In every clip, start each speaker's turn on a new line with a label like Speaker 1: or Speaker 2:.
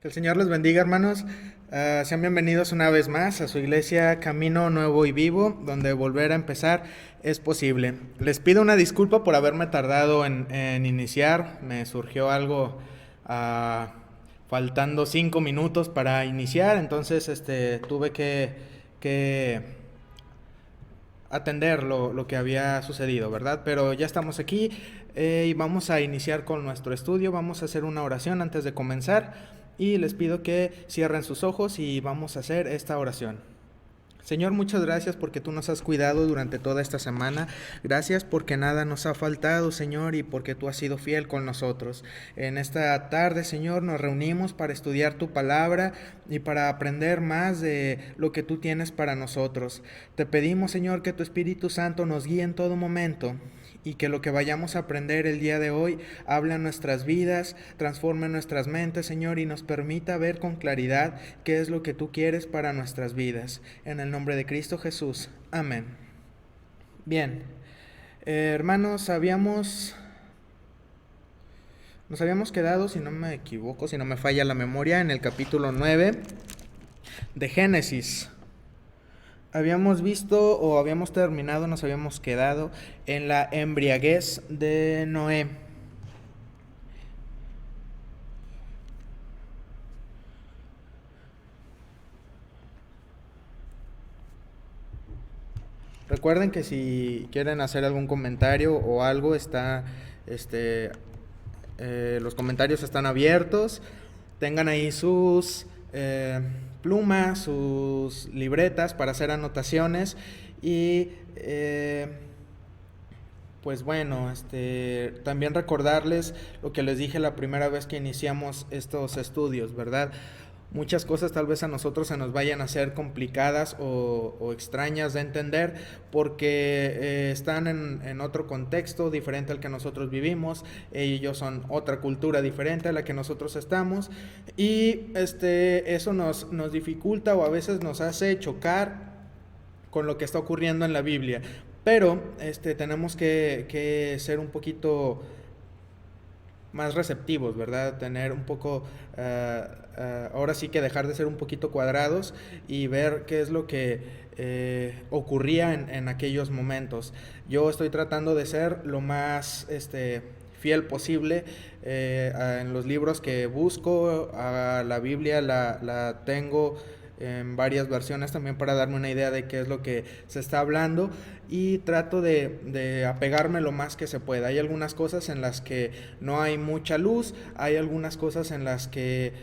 Speaker 1: Que el Señor les bendiga, hermanos. Sean bienvenidos una vez más a su iglesia Camino Nuevo y Vivo, donde volver a empezar es posible. Les pido una disculpa por haberme tardado en iniciar. Me surgió algo ah, faltando 5 minutos para iniciar, entonces tuve que atender lo que había sucedido, ¿verdad? Pero ya estamos aquí y vamos a iniciar con nuestro estudio. Vamos a hacer una oración antes de comenzar y les pido que cierren sus ojos y vamos a hacer esta oración. Señor, muchas gracias porque tú nos has cuidado durante toda esta semana. Gracias porque nada nos ha faltado, Señor, y porque tú has sido fiel con nosotros. En esta tarde, Señor, nos reunimos para estudiar tu palabra y para aprender más de lo que tú tienes para nosotros. Te pedimos, Señor, que tu Espíritu Santo nos guíe en todo momento y que lo que vayamos a aprender el día de hoy hable en nuestras vidas, transforme nuestras mentes, Señor, y nos permita ver con claridad qué es lo que tú quieres para nuestras vidas. En el nombre de Cristo Jesús. Amén. Bien, hermanos, nos habíamos quedado, si no me equivoco, si no me falla la memoria, en el capítulo 9 de Génesis. Habíamos visto o habíamos terminado, nos habíamos quedado en la embriaguez de Noé. Recuerden que si quieren hacer algún comentario o algo, los comentarios están abiertos. Tengan ahí sus plumas, sus libretas para hacer anotaciones y pues bueno, también recordarles lo que les dije la primera vez que iniciamos estos estudios, ¿verdad? Muchas cosas tal vez a nosotros se nos vayan a hacer complicadas o extrañas de entender porque están en otro contexto diferente al que nosotros vivimos. Ellos son otra cultura diferente a la que nosotros estamos y eso nos dificulta o a veces nos hace chocar con lo que está ocurriendo en la Biblia. Pero tenemos que ser un poquito más receptivos, ¿verdad? Tener un poco, ahora sí que dejar de ser un poquito cuadrados y ver qué es lo que ocurría en aquellos momentos. Yo estoy tratando de ser lo más fiel posible en los libros que busco. A la Biblia la tengo en varias versiones también para darme una idea de qué es lo que se está hablando y trato de apegarme lo más que se pueda. Hay algunas cosas en las que no hay mucha luz, hay algunas cosas en las que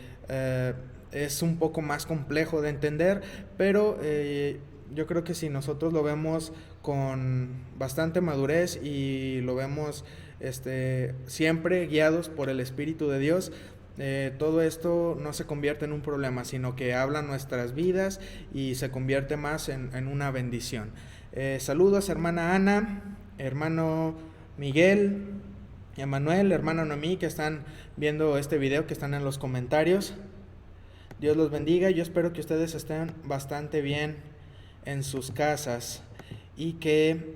Speaker 1: es un poco más complejo de entender, pero yo creo que si nosotros lo vemos con bastante madurez y lo vemos siempre guiados por el Espíritu de Dios, todo esto no se convierte en un problema, sino que habla nuestras vidas y se convierte más en una bendición. Saludos, hermana Ana, hermano Miguel, Emanuel, hermano Noemí, que están viendo este video, que están en los comentarios. Dios los bendiga. Yo espero que ustedes estén bastante bien en sus casas y que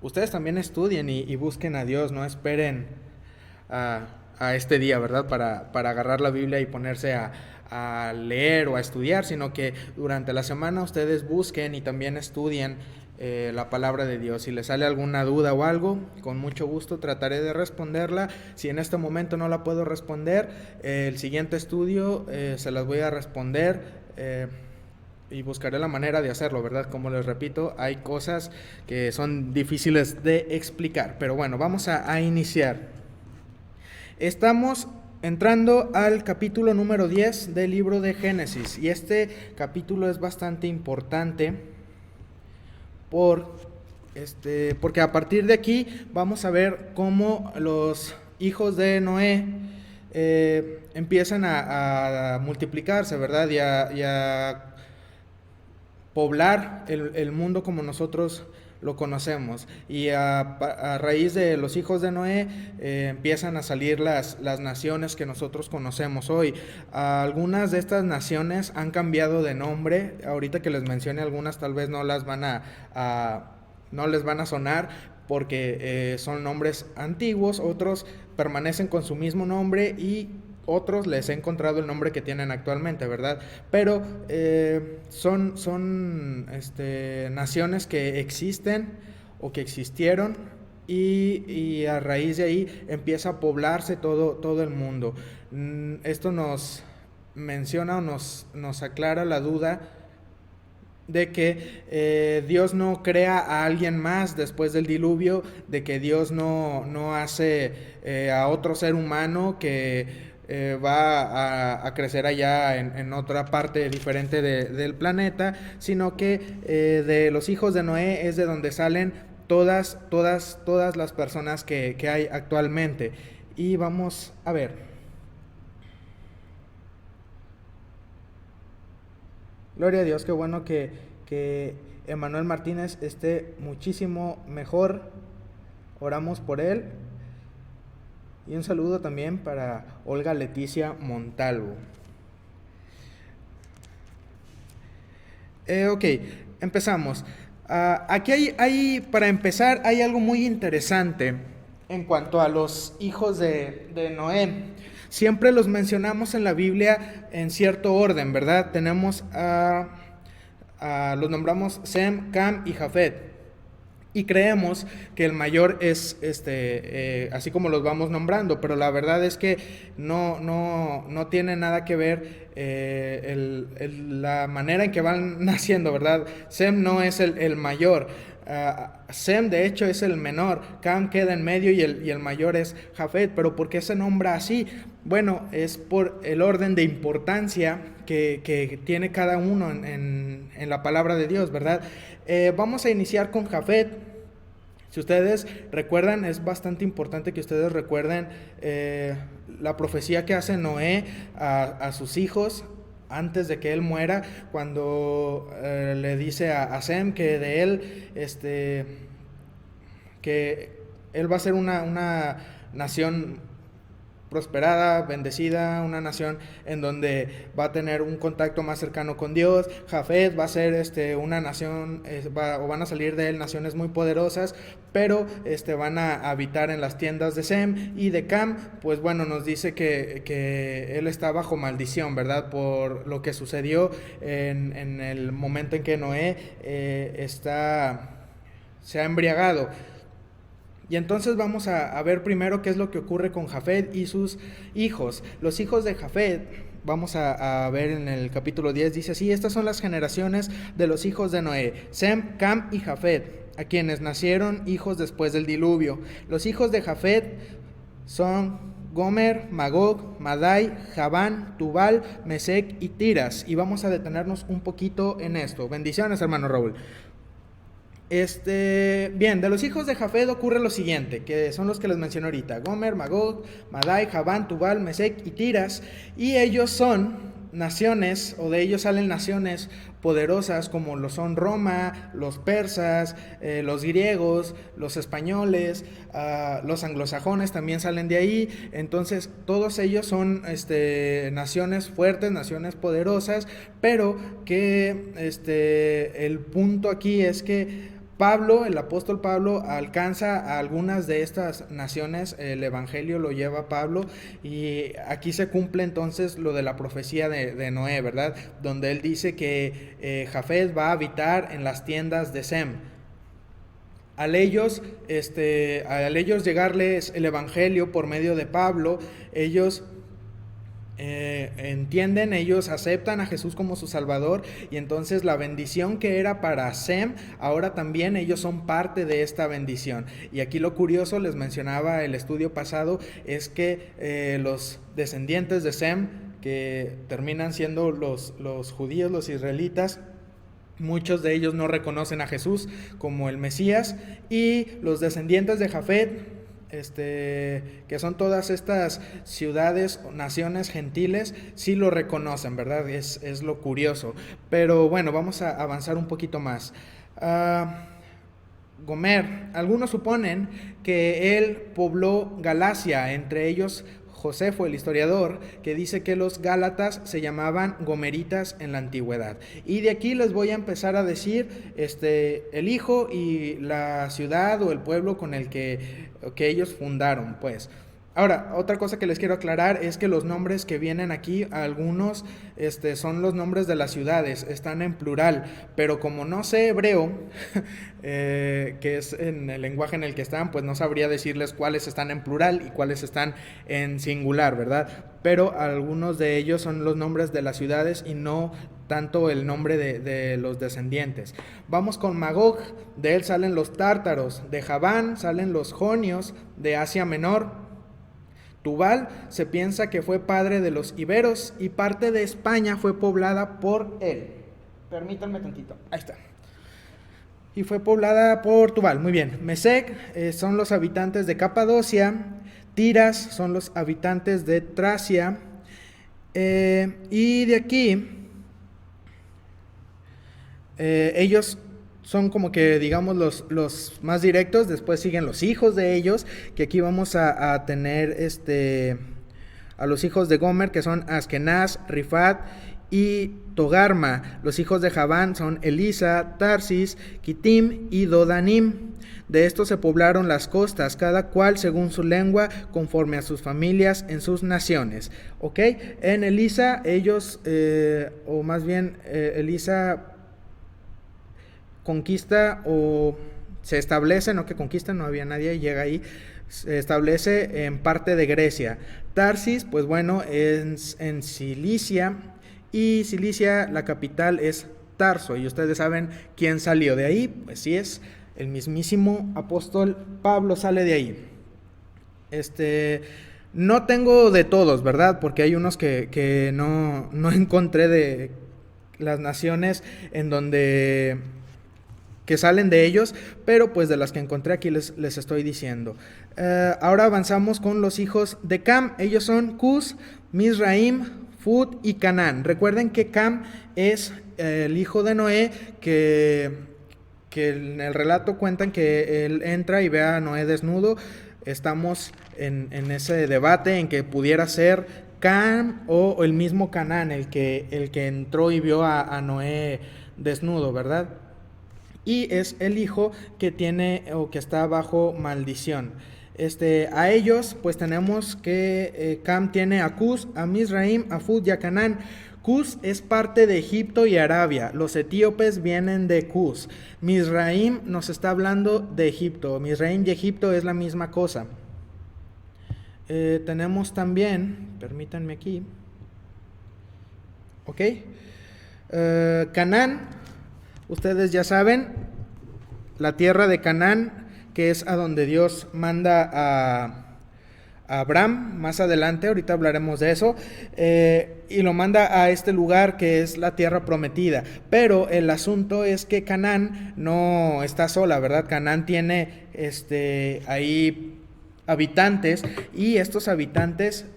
Speaker 1: ustedes también estudien y busquen a Dios, no esperen a este día, ¿verdad? Para agarrar la Biblia y ponerse a leer o a estudiar, sino que durante la semana ustedes busquen y también estudien la palabra de Dios. Si les sale alguna duda o algo, con mucho gusto trataré de responderla. Si en este momento no la puedo responder, el siguiente estudio se las voy a responder y buscaré la manera de hacerlo, ¿verdad? Como les repito, hay cosas que son difíciles de explicar. Pero bueno, vamos a iniciar. Estamos entrando al capítulo número 10 del libro de Génesis. Y este capítulo es bastante importante porque a partir de aquí vamos a ver cómo los hijos de Noé empiezan a multiplicarse, ¿verdad? Y a poblar el mundo como nosotros lo conocemos. Y a raíz de los hijos de Noé empiezan a salir las naciones que nosotros conocemos hoy. Algunas de estas naciones han cambiado de nombre. Ahorita que les mencione algunas tal vez no les van a sonar, porque son nombres antiguos, otros permanecen con su mismo nombre y otros les he encontrado el nombre que tienen actualmente, ¿verdad? Pero son naciones que existen o que existieron y a raíz de ahí empieza a poblarse todo el mundo. Esto nos menciona o nos aclara la duda de que Dios no crea a alguien más después del diluvio, de que Dios no hace a otro ser humano que va a crecer allá en otra parte diferente del planeta, sino que de los hijos de Noé es de donde salen todas las personas que hay actualmente. Y vamos a ver. Gloria a Dios, qué bueno que Emanuel Martínez esté muchísimo mejor. Oramos por él. Y un saludo también para Olga Leticia Montalvo. Ok, empezamos. Aquí para empezar, hay algo muy interesante en cuanto a los hijos de Noé. Siempre los mencionamos en la Biblia en cierto orden, ¿verdad? Los nombramos Sem, Cam y Jafet. Y creemos que el mayor es así como los vamos nombrando, pero la verdad es que no tiene nada que ver la manera en que van naciendo, ¿verdad? Sem no es el mayor. Sem de hecho es el menor, Cam queda en medio y el mayor es Jafet. Pero ¿por qué se nombra así? Bueno, es por el orden de importancia que tiene cada uno en la palabra de Dios, ¿verdad? Vamos a iniciar con Jafet. Si ustedes recuerdan, es bastante importante que ustedes recuerden la profecía que hace Noé a sus hijos antes de que él muera, cuando le dice a Sem que de él, que él va a ser una nación prosperada, bendecida, una nación en donde va a tener un contacto más cercano con Dios. Jafet va a ser una nación, van a salir de él naciones muy poderosas, pero van a habitar en las tiendas de Sem. Y de Cam, pues bueno, nos dice que él está bajo maldición, ¿verdad? Por lo que sucedió en el momento en que Noé se ha embriagado. Y entonces vamos a ver primero qué es lo que ocurre con Jafet y sus hijos. Los hijos de Jafet, vamos a ver en el capítulo 10, dice así: estas son las generaciones de los hijos de Noé, Sem, Cam y Jafet, a quienes nacieron hijos después del diluvio. Los hijos de Jafet son Gomer, Magog, Madai, Javán, Tubal, Mesec y Tiras. Y vamos a detenernos un poquito en esto. Bendiciones, hermano Raúl. Bien, de los hijos de Jafet ocurre lo siguiente, que son los que les mencioné ahorita: Gomer, Magog, Madai, Javán, Tubal, Mesec y Tiras. Y ellos son naciones, o de ellos salen naciones poderosas como lo son Roma, los persas, los griegos, los españoles, los anglosajones también salen de ahí. Entonces todos ellos son naciones fuertes, naciones poderosas, pero que el punto aquí es que el apóstol Pablo alcanza a algunas de estas naciones, el evangelio lo lleva a Pablo, y aquí se cumple entonces lo de la profecía de Noé, ¿verdad? Donde él dice que Jafet va a habitar en las tiendas de Sem. Al ellos llegarles el evangelio por medio de Pablo, ellos entienden, ellos aceptan a Jesús como su Salvador, y entonces la bendición que era para Sem, ahora también ellos son parte de esta bendición. Y aquí lo curioso, les mencionaba el estudio pasado, es que los descendientes de Sem, que terminan siendo los judíos, los israelitas, muchos de ellos no reconocen a Jesús como el Mesías, y los descendientes de Jafet, que son todas estas ciudades o naciones gentiles, sí lo reconocen, ¿verdad? Es lo curioso. Pero bueno, vamos a avanzar un poquito más. Gomer, algunos suponen que él pobló Galacia, entre ellos Josefo, el historiador, que dice que los gálatas se llamaban gomeritas en la antigüedad. Y de aquí les voy a empezar a decir el hijo y la ciudad o el pueblo con el que ellos fundaron, pues. Ahora, otra cosa que les quiero aclarar es que los nombres que vienen aquí, algunos son los nombres de las ciudades, están en plural, pero como no sé hebreo, que es en el lenguaje en el que están, pues no sabría decirles cuáles están en plural y cuáles están en singular, ¿verdad? Pero algunos de ellos son los nombres de las ciudades y no tanto el nombre de los descendientes. Vamos con Magog, de él salen los tártaros, de Javán salen los jonios, de Asia Menor. Tubal se piensa que fue padre de los iberos y parte de España fue poblada por él. Permítanme tantito. Ahí está. Y fue poblada por Tubal. Muy bien. Mesec son los habitantes de Capadocia. Tiras son los habitantes de Tracia. Y de aquí, ellos son como que, digamos, los más directos. Después siguen los hijos de ellos, que aquí vamos a tener a los hijos de Gomer, que son Askenaz, Rifat y Togarma. Los hijos de Javán son Elisa, Tarsis, Kitim y Dodanim. De estos se poblaron las costas, cada cual según su lengua, conforme a sus familias en sus naciones. ¿Ok? En Elisa, ellos, o más bien, Elisa conquista o se establece, no que conquista, no había nadie, llega ahí, se establece en parte de Grecia. Tarsis, pues bueno, es en Cilicia, y Cilicia, la capital es Tarso, y ustedes saben quién salió de ahí, pues sí, es el mismísimo apóstol Pablo, sale de ahí. No tengo de todos, ¿verdad? Porque hay unos que no encontré de las naciones en donde que salen de ellos, pero pues de las que encontré aquí les estoy diciendo. Ahora avanzamos con los hijos de Cam. Ellos son Cus, Mizraim, Fud y Canaán. Recuerden que Cam es el hijo de Noé, que en el relato cuentan que él entra y ve a Noé desnudo. Estamos en ese debate en que pudiera ser Cam o el mismo Canaán el que entró y vio a Noé desnudo, ¿verdad? Y es el hijo que tiene o que está bajo maldición. A ellos pues tenemos que Cam tiene a Cus, a Mizraim, a Fud y a Canaán. Cus es parte de Egipto y Arabia. Los etíopes vienen de Cus. Mizraim nos está hablando de Egipto. Mizraim y Egipto es la misma cosa. Tenemos también, permítanme aquí, ok, Canaán. Ustedes ya saben, la tierra de Canaán, que es a donde Dios manda a Abraham más adelante, ahorita hablaremos de eso, y lo manda a este lugar que es la tierra prometida. Pero el asunto es que Canaán no está sola, ¿verdad? Canaán tiene ahí habitantes, y estos habitantes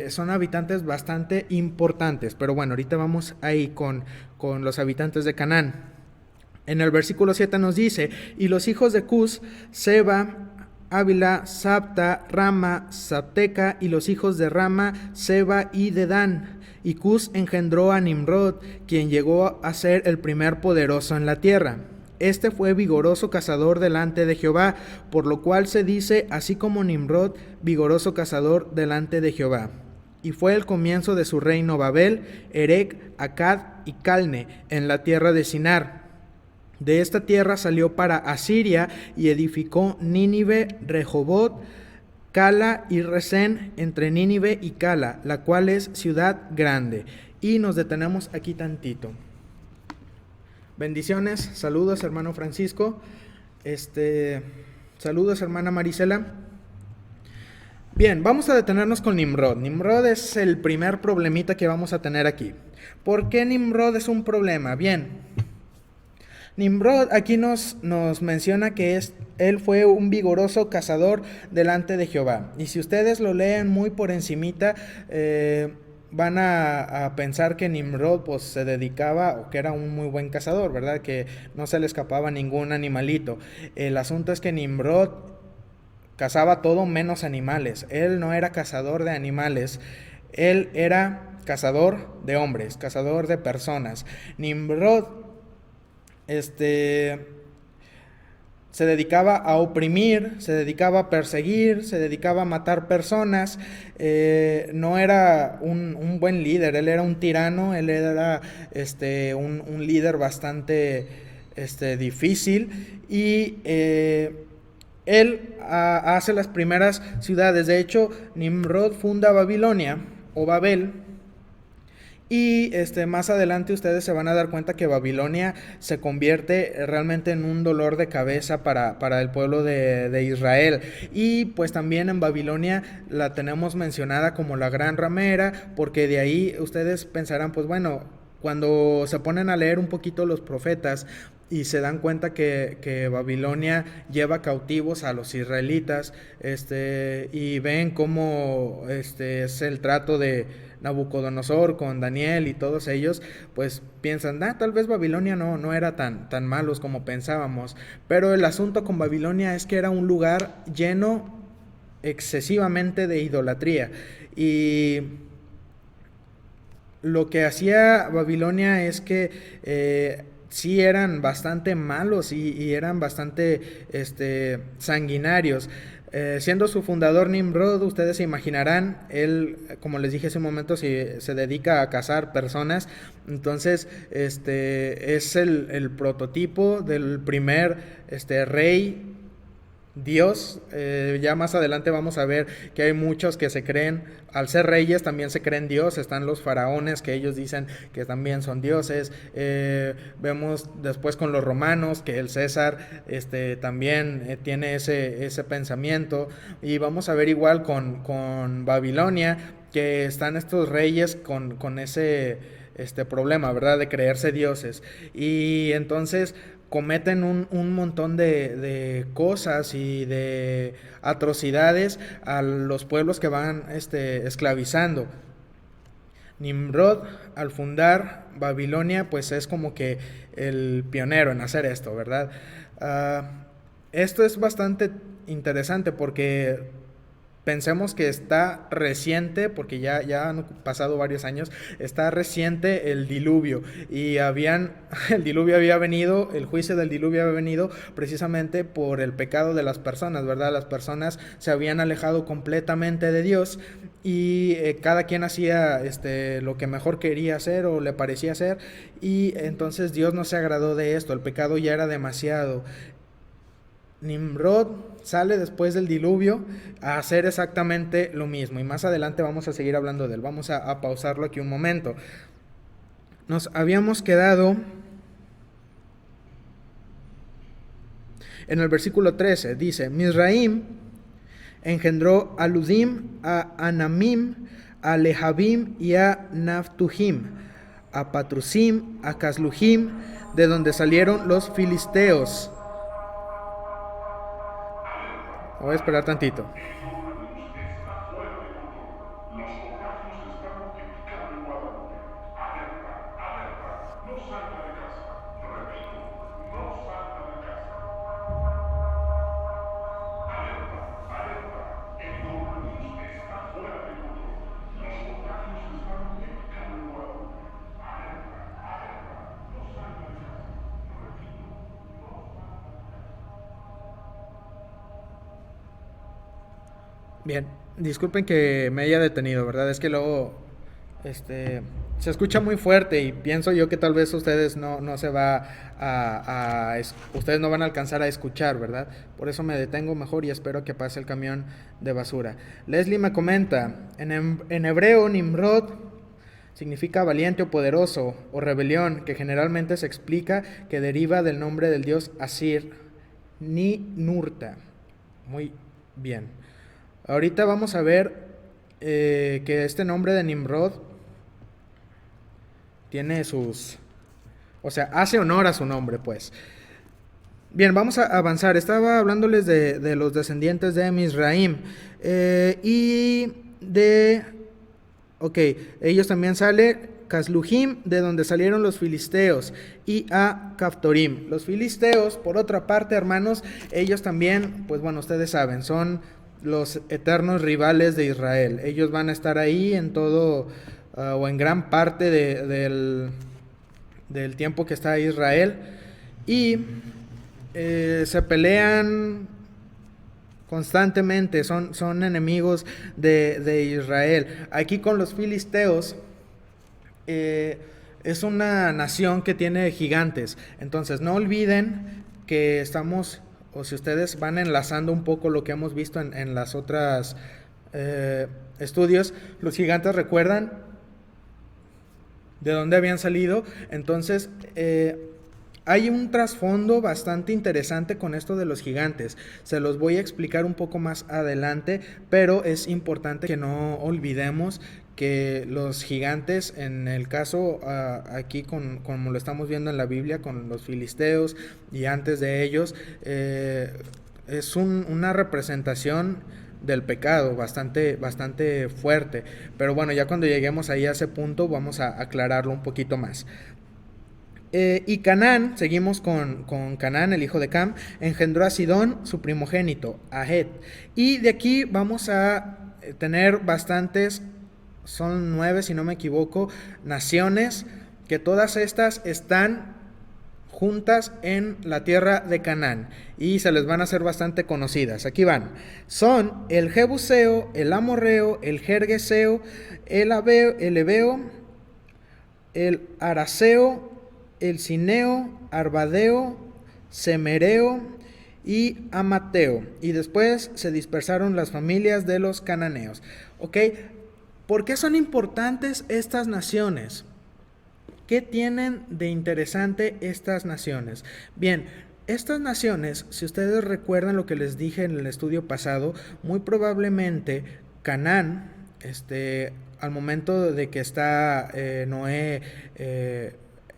Speaker 1: son habitantes bastante importantes. Pero bueno, ahorita vamos ahí con los habitantes de Canaán. En el versículo 7 nos dice: y los hijos de Cus, Seba, Ávila, Sabta, Rama, Sabteca, y los hijos de Rama, Seba y Dedán. Y Cus engendró a Nimrod, quien llegó a ser el primer poderoso en la tierra. Este fue vigoroso cazador delante de Jehová, por lo cual se dice, así como Nimrod, vigoroso cazador delante de Jehová. Y fue el comienzo de su reino Babel, Erec, Acad y Calne, en la tierra de Sinar. De esta tierra salió para Asiria y edificó Nínive, Rehobot, Cala y Resén, entre Nínive y Cala, la cual es ciudad grande. Y nos detenemos aquí tantito. Bendiciones, saludos hermano Francisco, saludos hermana Marisela. Bien, vamos a detenernos con Nimrod. Nimrod es el primer problemita que vamos a tener aquí. ¿Por qué Nimrod es un problema? Bien, Nimrod aquí nos menciona que él fue un vigoroso cazador delante de Jehová. Y si ustedes lo leen muy por encimita, van a pensar que Nimrod pues se dedicaba, o que era un muy buen cazador, ¿verdad? Que no se le escapaba ningún animalito. El asunto es que Nimrod cazaba todo menos animales. Él no era cazador de animales, él era cazador de hombres, cazador de personas. Nimrod, se dedicaba a oprimir, se dedicaba a perseguir, se dedicaba a matar personas. No era un buen líder, él era un tirano, él era un líder bastante difícil, y él hace las primeras ciudades. De hecho, Nimrod funda Babilonia o Babel. Y más adelante ustedes se van a dar cuenta que Babilonia se convierte realmente en un dolor de cabeza para el pueblo de Israel. Y pues también en Babilonia la tenemos mencionada como la gran ramera, porque de ahí ustedes pensarán, pues bueno, cuando se ponen a leer un poquito los profetas y se dan cuenta que Babilonia lleva cautivos a los israelitas, y ven cómo es el trato de Nabucodonosor con Daniel y todos ellos, pues piensan, tal vez Babilonia no era tan malos como pensábamos. Pero el asunto con Babilonia es que era un lugar lleno excesivamente de idolatría, y lo que hacía Babilonia es que sí eran bastante malos y eran bastante sanguinarios. Siendo su fundador Nimrod, ustedes se imaginarán, él, como les dije hace un momento, se dedica a cazar personas. Entonces es el prototipo del primer rey Dios. Ya más adelante vamos a ver que hay muchos que se creen, al ser reyes también se creen Dios. Están los faraones, que ellos dicen que también son dioses. Vemos después con los romanos que el César también tiene ese pensamiento. Y vamos a ver igual con Babilonia, que están estos reyes con ese problema, ¿verdad?, de creerse dioses. Y entonces cometen un montón de cosas y de atrocidades a los pueblos que van esclavizando. Nimrod, al fundar Babilonia, pues es como que el pionero en hacer esto, ¿verdad? Esto es bastante interesante porque pensemos que está reciente, porque ya han pasado varios años, está reciente el diluvio, y el diluvio había venido, el juicio del diluvio había venido precisamente por el pecado de las personas, ¿verdad? Las personas se habían alejado completamente de Dios, y cada quien hacía lo que mejor quería hacer o le parecía hacer, y entonces Dios no se agradó de esto, el pecado ya era demasiado. Nimrod sale después del diluvio a hacer exactamente lo mismo, y más adelante vamos a seguir hablando de él. Vamos a pausarlo aquí un momento. Nos habíamos quedado en el versículo 13. Dice: Misraim engendró a Ludim, a Anamim, a Lehabim y a Naftujim, a Patrusim, a Casluhim, de donde salieron los filisteos. Voy a esperar tantito.
Speaker 2: El coronavirus está fuera de control. Los contagios se están multiplicando en Guadalupe. Alerta, alerta, no salga de casa. Repito, no salga de casa. Alerta, alerta, el coronavirus está fuera de control. Los contagios se están multiplicando en Guadalupe. Alerta, alerta, no salga de casa. Repito, no salga de casa.
Speaker 1: Bien, disculpen que me haya detenido, ¿verdad? Es que luego se escucha muy fuerte, y pienso yo que tal vez ustedes no se va ustedes no van a alcanzar a escuchar, ¿verdad? Por eso me detengo mejor y espero que pase el camión de basura. Leslie me comenta, en hebreo Nimrod significa valiente o poderoso o rebelión, que generalmente se explica que deriva del nombre del dios Asir, Ninurta. Muy bien. Ahorita vamos a ver que este nombre de Nimrod tiene hace honor a su nombre, pues. Bien, vamos a avanzar. Estaba hablándoles de los descendientes de Misraim, ellos también salen Casluhim, de donde salieron los filisteos, y a Caftorim. Los filisteos, por otra parte, hermanos, ellos también, pues bueno, ustedes saben, son los eternos rivales de Israel. Ellos van a estar ahí en todo, o en gran parte del tiempo que está Israel, y se pelean constantemente, son enemigos de Israel. Aquí con los filisteos, es una nación que tiene gigantes. Entonces no olviden que estamos, o si ustedes van enlazando un poco lo que hemos visto en las otras estudios, los gigantes, recuerdan de dónde habían salido. Entonces hay un trasfondo bastante interesante con esto de los gigantes. Se los voy a explicar un poco más adelante, pero es importante que no olvidemos que los gigantes, en el caso aquí como lo estamos viendo en la Biblia, con los filisteos y antes de ellos, es una representación del pecado bastante fuerte. Pero bueno, ya cuando lleguemos ahí a ese punto vamos a aclararlo un poquito más. Y Canaán, seguimos con Canaán, el hijo de Cam, engendró a Sidón, su primogénito, a Het. Y de aquí vamos a tener bastantes, son 9 si no me equivoco, naciones, que todas estas están juntas en la tierra de Canaán y se les van a hacer bastante conocidas. Aquí van. Son el Jebuseo, el Amorreo, el Gergeseo, el Ebeo, el Araseo, el Cineo, Arbadeo, Semereo y Amateo. Y después se dispersaron las familias de los cananeos. ¿Ok? ¿Por qué son importantes estas naciones? ¿Qué tienen de interesante estas naciones? Bien, estas naciones, si ustedes recuerdan lo que les dije en el estudio pasado, muy probablemente Canaán, al momento de que está Noé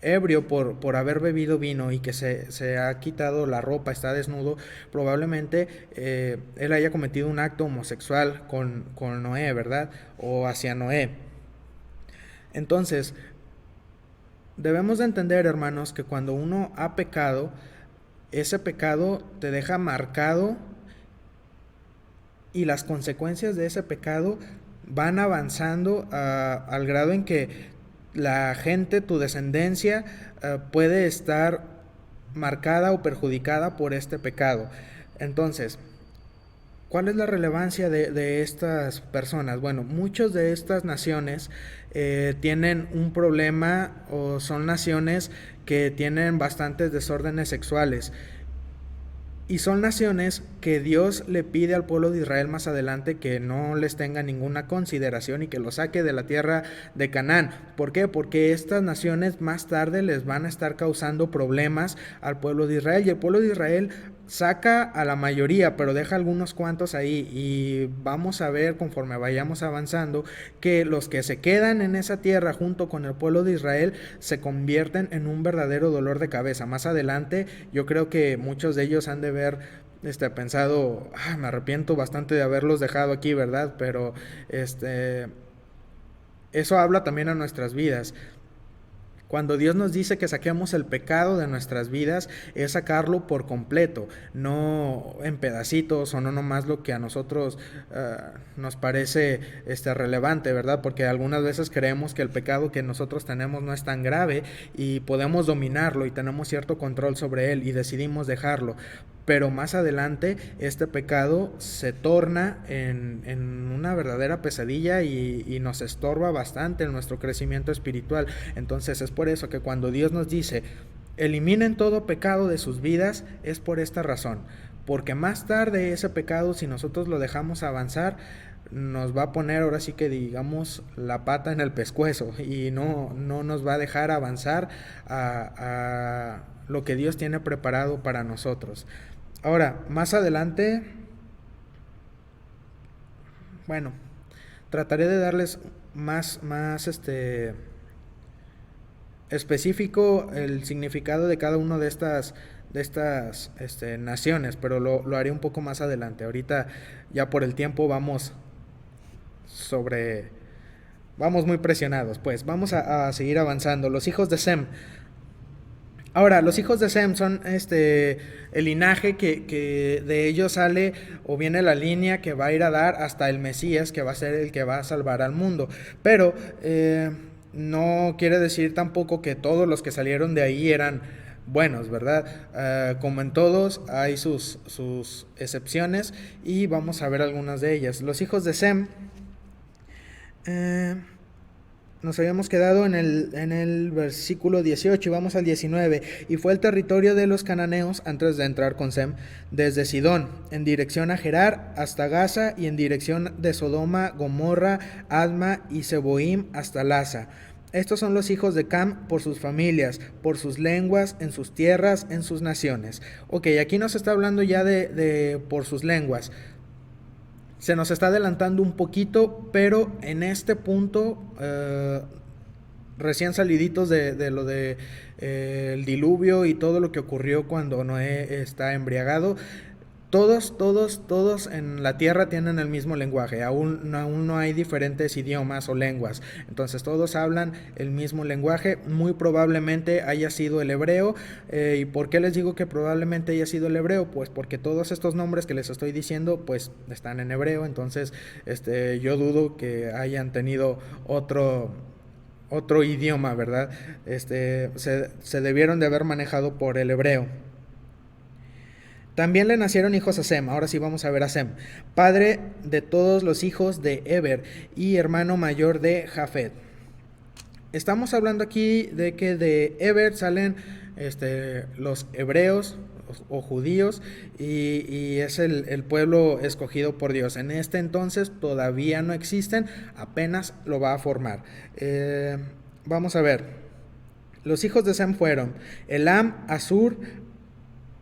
Speaker 1: ebrio por haber bebido vino y que se ha quitado la ropa, está desnudo, probablemente él haya cometido un acto homosexual con Noé, ¿verdad? O hacia Noé. Entonces, debemos de entender, hermanos, que cuando uno ha pecado, ese pecado te deja marcado y las consecuencias de ese pecado van avanzando al grado en que la gente, tu descendencia, puede estar marcada o perjudicada por este pecado. Entonces, ¿cuál es la relevancia de estas personas? Bueno, muchas de estas naciones tienen un problema, o son naciones que tienen bastantes desórdenes sexuales. Y son naciones que Dios le pide al pueblo de Israel más adelante que no les tenga ninguna consideración y que los saque de la tierra de Canaán. ¿Por qué? Porque estas naciones más tarde les van a estar causando problemas al pueblo de Israel. Y el pueblo de Israel saca a la mayoría, pero deja algunos cuantos ahí. Y vamos a ver, conforme vayamos avanzando, que los que se quedan en esa tierra junto con el pueblo de Israel se convierten en un verdadero dolor de cabeza. Más adelante yo creo que muchos de ellos han de haber pensado, me arrepiento bastante de haberlos dejado aquí, ¿verdad? Pero eso habla también a nuestras vidas. Cuando Dios nos dice que saquemos el pecado de nuestras vidas, es sacarlo por completo, no en pedacitos o no nomás lo que a nosotros nos parece relevante, ¿verdad? Porque algunas veces creemos que el pecado que nosotros tenemos no es tan grave y podemos dominarlo y tenemos cierto control sobre él y decidimos dejarlo. Pero más adelante este pecado se torna en una verdadera pesadilla y nos estorba bastante en nuestro crecimiento espiritual. Entonces es por eso que cuando Dios nos dice, eliminen todo pecado de sus vidas, es por esta razón. Porque más tarde ese pecado, si nosotros lo dejamos avanzar, nos va a poner, ahora sí que digamos, la pata en el pescuezo y no nos va a dejar avanzar a lo que Dios tiene preparado para nosotros. Ahora, más adelante, bueno, trataré de darles más específico el significado de cada una de estas naciones, pero lo haré un poco más adelante. Ahorita ya por el tiempo vamos sobre vamos muy presionados, pues vamos a seguir avanzando. Los hijos de Sem. Ahora, los hijos de Sem son el linaje que de ellos sale o viene la línea que va a ir a dar hasta el Mesías, que va a ser el que va a salvar al mundo. Pero no quiere decir tampoco que todos los que salieron de ahí eran buenos, ¿verdad? Como en todos hay sus excepciones y vamos a ver algunas de ellas. Los hijos de Sem, nos habíamos quedado en el versículo 18 y vamos al 19. Y fue el territorio de los cananeos antes de entrar con Sem, desde Sidón, en dirección a Gerar hasta Gaza, y en dirección de Sodoma, Gomorra, Adma y Seboim hasta Laza. Estos son los hijos de Cam por sus familias, por sus lenguas, en sus tierras, en sus naciones. Ok, aquí nos está hablando ya de por sus lenguas. Se nos está adelantando un poquito, pero en este punto, recién saliditos de lo de el diluvio y todo lo que ocurrió cuando Noé está embriagado, todos en la tierra tienen el mismo lenguaje, aún no hay diferentes idiomas o lenguas, entonces todos hablan el mismo lenguaje, muy probablemente haya sido el hebreo. ¿Y por qué les digo que probablemente haya sido el hebreo? Pues porque todos estos nombres que les estoy diciendo pues están en hebreo, entonces yo dudo que hayan tenido otro idioma, ¿verdad? Se debieron de haber manejado por el hebreo. También le nacieron hijos a Sem. Ahora sí vamos a ver a Sem, padre de todos los hijos de Eber y hermano mayor de Jafet. Estamos hablando aquí de que de Eber salen los hebreos o judíos y es el pueblo escogido por Dios. En este entonces todavía no existen, apenas lo va a formar. Vamos a ver. Los hijos de Sem fueron Elam, Asur,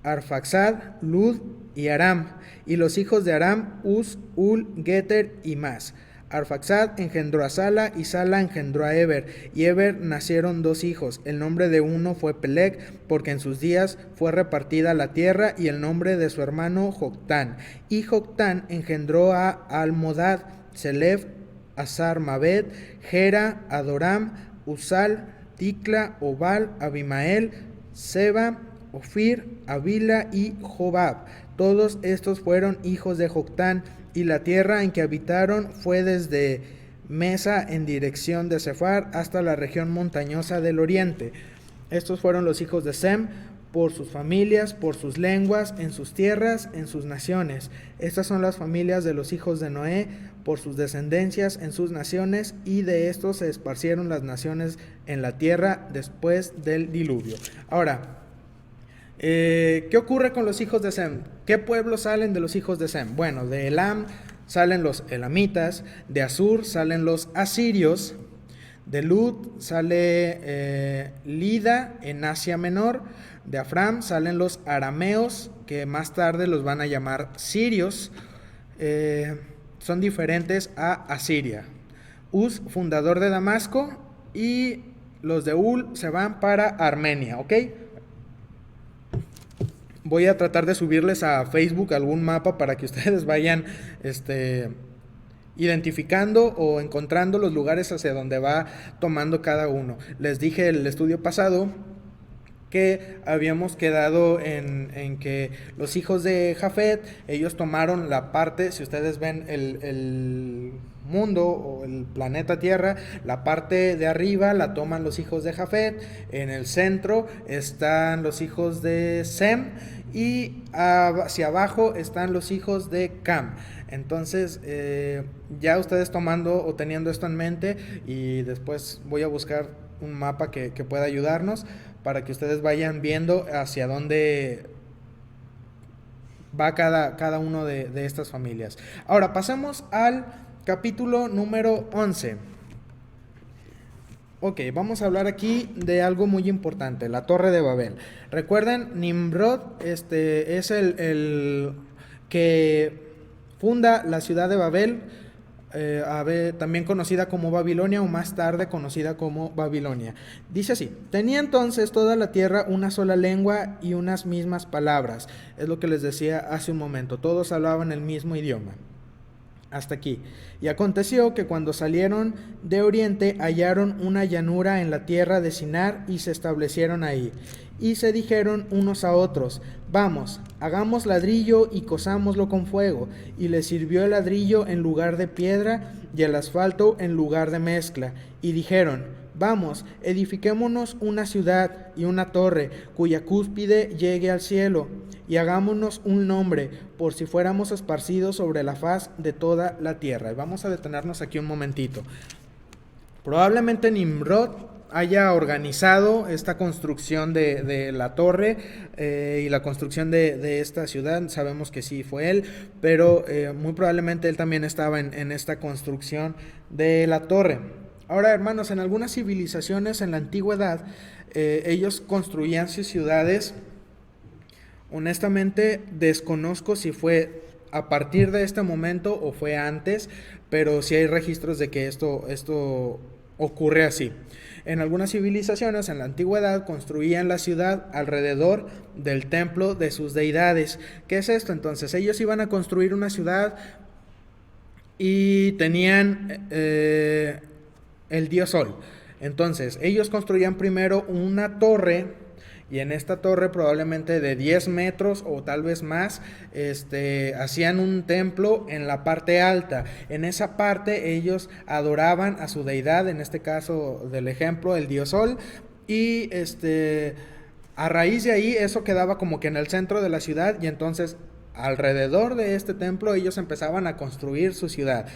Speaker 1: Arfaxad, Lud y Aram. Y los hijos de Aram, Uz, Ul, Geter y Mas. Arfaxad engendró a Sala y Sala engendró a Eber. Y Eber nacieron dos hijos. El nombre de uno fue Peleg, porque en sus días fue repartida la tierra, y el nombre de su hermano Joctán. Y Joctán engendró a Almodad, Selef, Azar Mabed, Gera, Adoram, Usal, Ticla, Obal, Abimael, Seba, Ofir, Avila y Jobab. Todos estos fueron hijos de Joctán, y la tierra en que habitaron fue desde Mesa en dirección de Sefar hasta la región montañosa del oriente. Estos fueron los hijos de Sem por sus familias, por sus lenguas, en sus tierras, en sus naciones. Estas son las familias de los hijos de Noé por sus descendencias en sus naciones, y de estos se esparcieron las naciones en la tierra después del diluvio. Ahora, ¿qué ocurre con los hijos de Sem? ¿Qué pueblos salen de los hijos de Sem? Bueno, de Elam salen los elamitas, de Asur salen los asirios, de Lud sale Lida en Asia Menor, de Afram salen los arameos, que más tarde los van a llamar sirios, son diferentes a Asiria. Uz, fundador de Damasco, y los de Ul se van para Armenia, ¿ok? Voy a tratar de subirles a Facebook algún mapa para que ustedes vayan identificando o encontrando los lugares hacia donde va tomando cada uno. Les dije el estudio pasado que habíamos quedado en que los hijos de Jafet, ellos tomaron la parte, si ustedes ven el mundo o el planeta Tierra, la parte de arriba la toman los hijos de Jafet, en el centro están los hijos de Sem y hacia abajo están los hijos de Cam. Entonces, ya ustedes tomando o teniendo esto en mente, y después voy a buscar un mapa que pueda ayudarnos para que ustedes vayan viendo hacia dónde va cada uno de estas familias. Ahora pasamos al capítulo número 11. Ok, vamos a hablar aquí de algo muy importante, la Torre de Babel. Recuerden, Nimrod es el que funda la ciudad de Babel, también conocida como Babilonia, o más tarde conocida como Babilonia. Dice así: tenía entonces toda la tierra una sola lengua y unas mismas palabras. Es lo que les decía hace un momento, todos hablaban el mismo idioma. Hasta aquí. Y aconteció que cuando salieron de oriente hallaron una llanura en la tierra de Sinar y se establecieron ahí. Y se dijeron unos a otros: vamos, hagamos ladrillo y cosámoslo con fuego. Y les sirvió el ladrillo en lugar de piedra y el asfalto en lugar de mezcla. Y dijeron: vamos, edifiquémonos una ciudad y una torre, cuya cúspide llegue al cielo, y hagámonos un nombre, por si fuéramos esparcidos sobre la faz de toda la tierra. Y vamos a detenernos aquí un momentito. Probablemente Nimrod haya organizado esta construcción de la torre y la construcción de esta ciudad. Sabemos que sí fue él, pero muy probablemente él también estaba en esta construcción de la torre. Ahora, hermanos, en algunas civilizaciones en la antigüedad, ellos construían sus ciudades. Honestamente, desconozco si fue a partir de este momento o fue antes, pero sí hay registros de que esto ocurre así. En algunas civilizaciones en la antigüedad construían la ciudad alrededor del templo de sus deidades. ¿Qué es esto? Entonces, ellos iban a construir una ciudad y tenían el dios Sol. Entonces, ellos construían primero una torre, y en esta torre, probablemente de 10 metros o tal vez más, hacían un templo en la parte alta. En esa parte ellos adoraban a su deidad, en este caso del ejemplo, el dios Sol, y a raíz de ahí eso quedaba como que en el centro de la ciudad, y entonces alrededor de este templo ellos empezaban a construir su ciudad.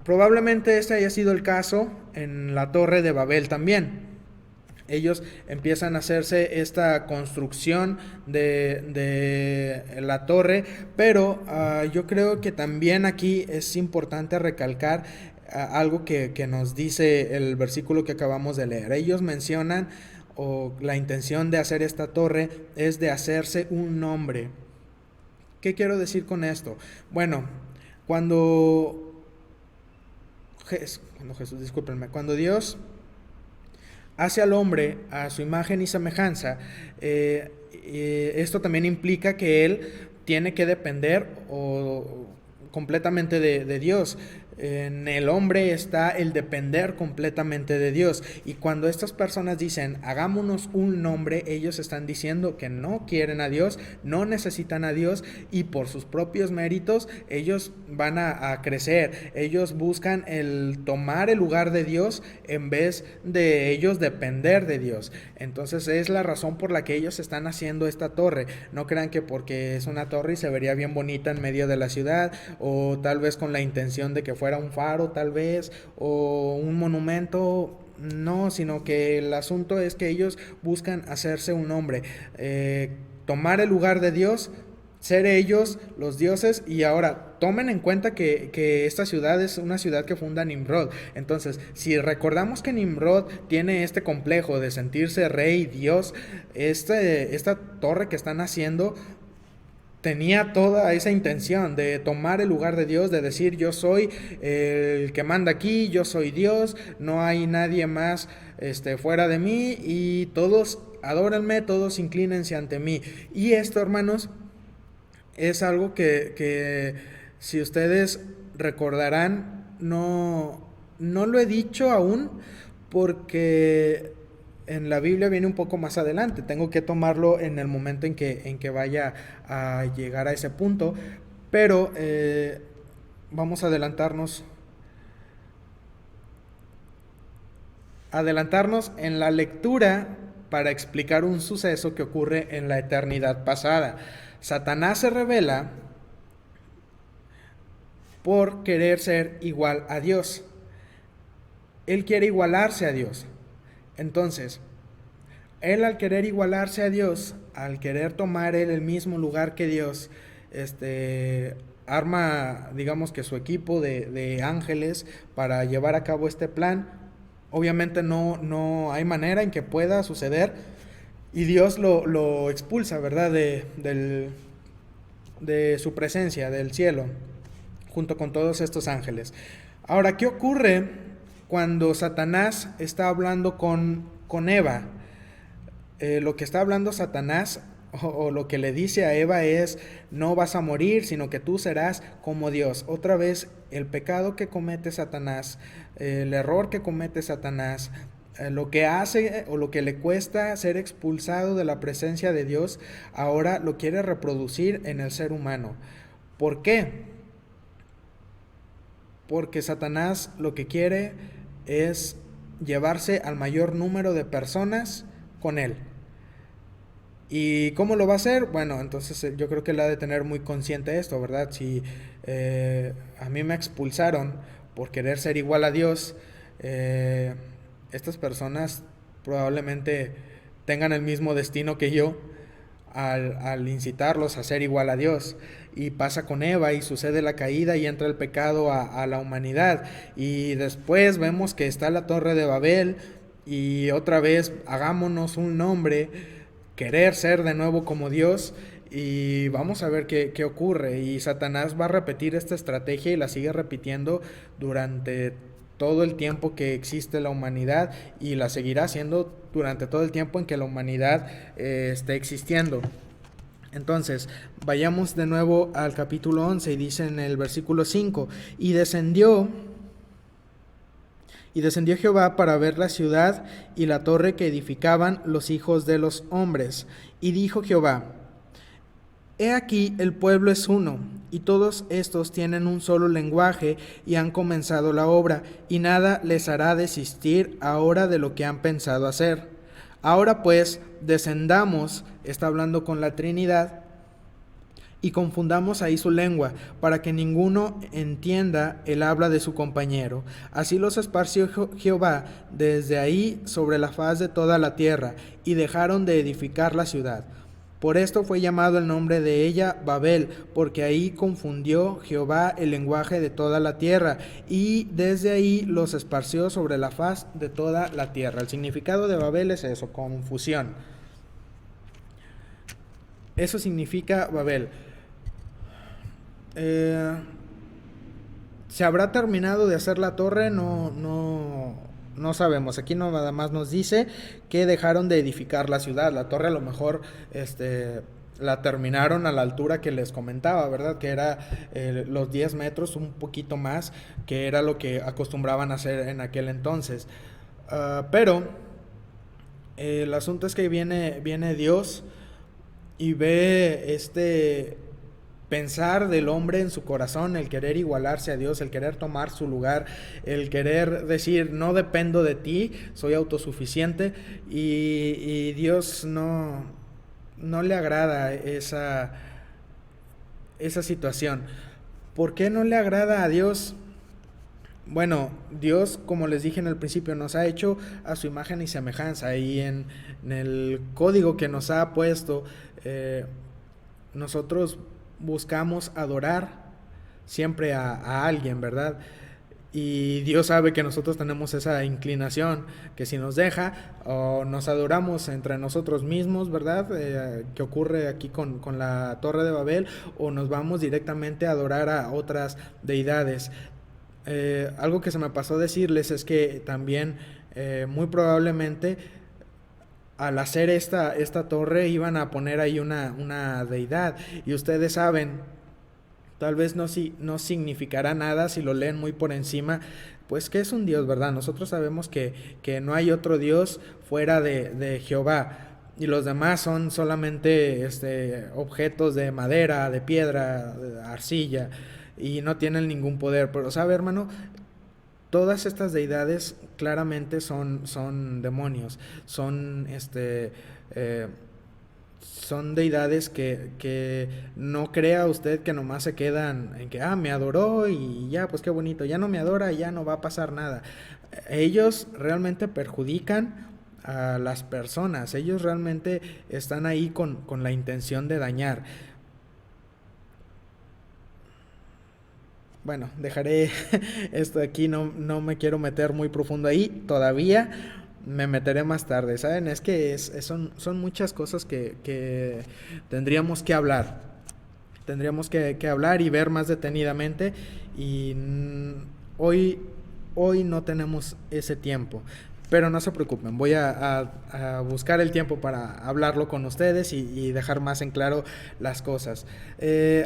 Speaker 1: Probablemente este haya sido el caso en la Torre de Babel también. Ellos empiezan a hacerse esta construcción de la torre, pero yo creo que también aquí es importante recalcar algo que nos dice el versículo que acabamos de leer. Ellos mencionan, o la intención de hacer esta torre es de hacerse un nombre. ¿Qué quiero decir con esto? Bueno, cuando Dios hace al hombre a su imagen y semejanza, esto también implica que él tiene que depender completamente de Dios. En el hombre está el depender completamente de Dios. Y cuando estas personas dicen hagámonos un nombre, ellos están diciendo que no quieren a Dios, no necesitan a Dios, y por sus propios méritos ellos van a crecer. Ellos buscan el tomar el lugar de Dios en vez de ellos depender de Dios. Entonces es la razón por la que ellos están haciendo esta torre. No crean que porque es una torre y se vería bien bonita en medio de la ciudad, o tal vez con la intención de que fuera un faro tal vez, o un monumento. No, sino que el asunto es que ellos buscan hacerse un nombre, tomar el lugar de Dios, ser ellos los dioses. Y ahora tomen en cuenta que esta ciudad es una ciudad que funda Nimrod. Entonces, si recordamos que Nimrod tiene este complejo de sentirse rey, Dios, esta torre que están haciendo tenía toda esa intención de tomar el lugar de Dios, de decir yo soy el que manda aquí, yo soy Dios, no hay nadie más fuera de mí, y todos adórenme, todos inclínense ante mí. Y esto, hermanos, es algo que si ustedes recordarán, no lo he dicho aún, porque en la Biblia viene un poco más adelante. Tengo que tomarlo en el momento en que vaya a llegar a ese punto. Pero vamos a adelantarnos en la lectura para explicar un suceso que ocurre en la eternidad pasada. Satanás se revela por querer ser igual a Dios. Él quiere igualarse a Dios. Entonces, él, al querer igualarse a Dios, al querer tomar él el mismo lugar que Dios, arma, digamos que su equipo de ángeles para llevar a cabo este plan. Obviamente no hay manera en que pueda suceder, y Dios lo expulsa, ¿verdad? De su presencia, del cielo, junto con todos estos ángeles. Ahora, ¿qué ocurre cuando Satanás está hablando con Eva? Lo que está hablando Satanás o lo que le dice a Eva es: no vas a morir, sino que tú serás como Dios. Otra vez, el pecado que comete Satanás, el error que comete Satanás, lo que hace o lo que le cuesta ser expulsado de la presencia de Dios, ahora lo quiere reproducir en el ser humano. ¿Por qué? Porque Satanás lo que quiere es llevarse al mayor número de personas con él. ¿Y cómo lo va a hacer? Bueno, entonces yo creo que él ha de tener muy consciente esto, ¿verdad? Si a mí me expulsaron por querer ser igual a Dios, estas personas probablemente tengan el mismo destino que yo al incitarlos a ser igual a Dios. Y pasa con Eva y sucede la caída y entra el pecado a la humanidad. Y después vemos que está la Torre de Babel y otra vez hagámonos un nombre, querer ser de nuevo como Dios, y vamos a ver qué ocurre. Y Satanás va a repetir esta estrategia y la sigue repitiendo durante todo el tiempo que existe la humanidad, y la seguirá haciendo durante todo el tiempo en que la humanidad esté existiendo. Entonces, vayamos de nuevo al capítulo 11 y dice en el versículo 5: y descendió Jehová para ver la ciudad y la torre que edificaban los hijos de los hombres. Y dijo Jehová: he aquí el pueblo es uno, y todos estos tienen un solo lenguaje, y han comenzado la obra, y nada les hará desistir ahora de lo que han pensado hacer. Ahora pues, descendamos, está hablando con la Trinidad, y confundamos ahí su lengua, para que ninguno entienda el habla de su compañero. Así los esparció Jehová desde ahí sobre la faz de toda la tierra, y dejaron de edificar la ciudad. Por esto fue llamado el nombre de ella Babel, porque ahí confundió Jehová el lenguaje de toda la tierra, y desde ahí los esparció sobre la faz de toda la tierra. El significado de Babel es eso: confusión. Eso significa Babel. ¿Se habrá terminado de hacer la torre? No sabemos. Aquí nada más nos dice que dejaron de edificar la ciudad. La torre a lo mejor la terminaron a la altura que les comentaba, ¿verdad? Que era los 10 metros, un poquito más, que era lo que acostumbraban a hacer en aquel entonces. Pero el asunto es que viene Dios y ve pensar del hombre en su corazón, el querer igualarse a Dios, el querer tomar su lugar, el querer decir: no dependo de ti, soy autosuficiente. Y Dios no le agrada esa situación. ¿Por qué no le agrada a Dios? Bueno, Dios, como les dije en el principio, nos ha hecho a su imagen y semejanza, y en el código que nos ha puesto, nosotros buscamos adorar siempre a alguien, ¿verdad? Y Dios sabe que nosotros tenemos esa inclinación, que si nos deja, o nos adoramos entre nosotros mismos, ¿verdad? Que ocurre aquí con la Torre de Babel, o nos vamos directamente a adorar a otras deidades. Algo que se me pasó decirles es que también muy probablemente al hacer esta torre iban a poner ahí una deidad, y ustedes saben, tal vez no significará nada si lo leen muy por encima, pues que es un Dios, ¿verdad? Nosotros sabemos que no hay otro Dios fuera de Jehová, y los demás son solamente objetos de madera, de piedra, de arcilla, y no tienen ningún poder. Pero, ¿sabe, hermano? Todas estas deidades claramente son demonios, son son deidades que no crea usted que nomás se quedan en que me adoró y ya, pues qué bonito, ya no me adora, ya no va a pasar nada. Ellos realmente perjudican a las personas, ellos realmente están ahí con la intención de dañar. Bueno, dejaré esto aquí, no me quiero meter muy profundo ahí todavía, me meteré más tarde, ¿saben? Es que son muchas cosas que tendríamos que hablar, y ver más detenidamente, y hoy no tenemos ese tiempo. pero no se preocupen, voy a buscar el tiempo para hablarlo con ustedes y dejar más en claro las cosas.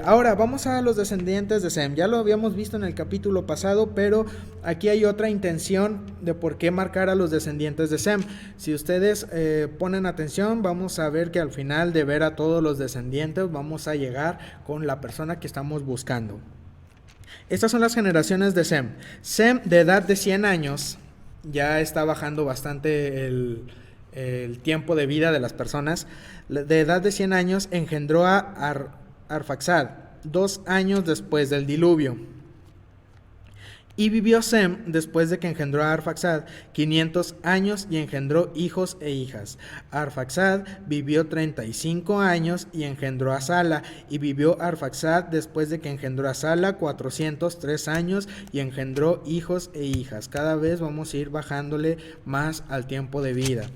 Speaker 1: Ahora vamos a los descendientes de Sem. Ya lo habíamos visto en el capítulo pasado, pero aquí hay otra intención de por qué marcar a los descendientes de Sem. Si ustedes ponen atención, vamos a ver que al final de ver a todos los descendientes vamos a llegar con la persona que estamos buscando. Estas son las generaciones de Sem. Sem, de edad de 100 años, ya está bajando bastante el tiempo de vida de las personas. De edad de 100 años engendró a Arfaxad 2 años después del diluvio. Y vivió Sem, después de que engendró a Arfaxad, 500 años y engendró hijos e hijas. Arfaxad vivió 35 años y engendró a Sala. Y vivió Arfaxad, después de que engendró a Sala, 403 años y engendró hijos e hijas. Cada vez vamos a ir bajándole más al tiempo de vida.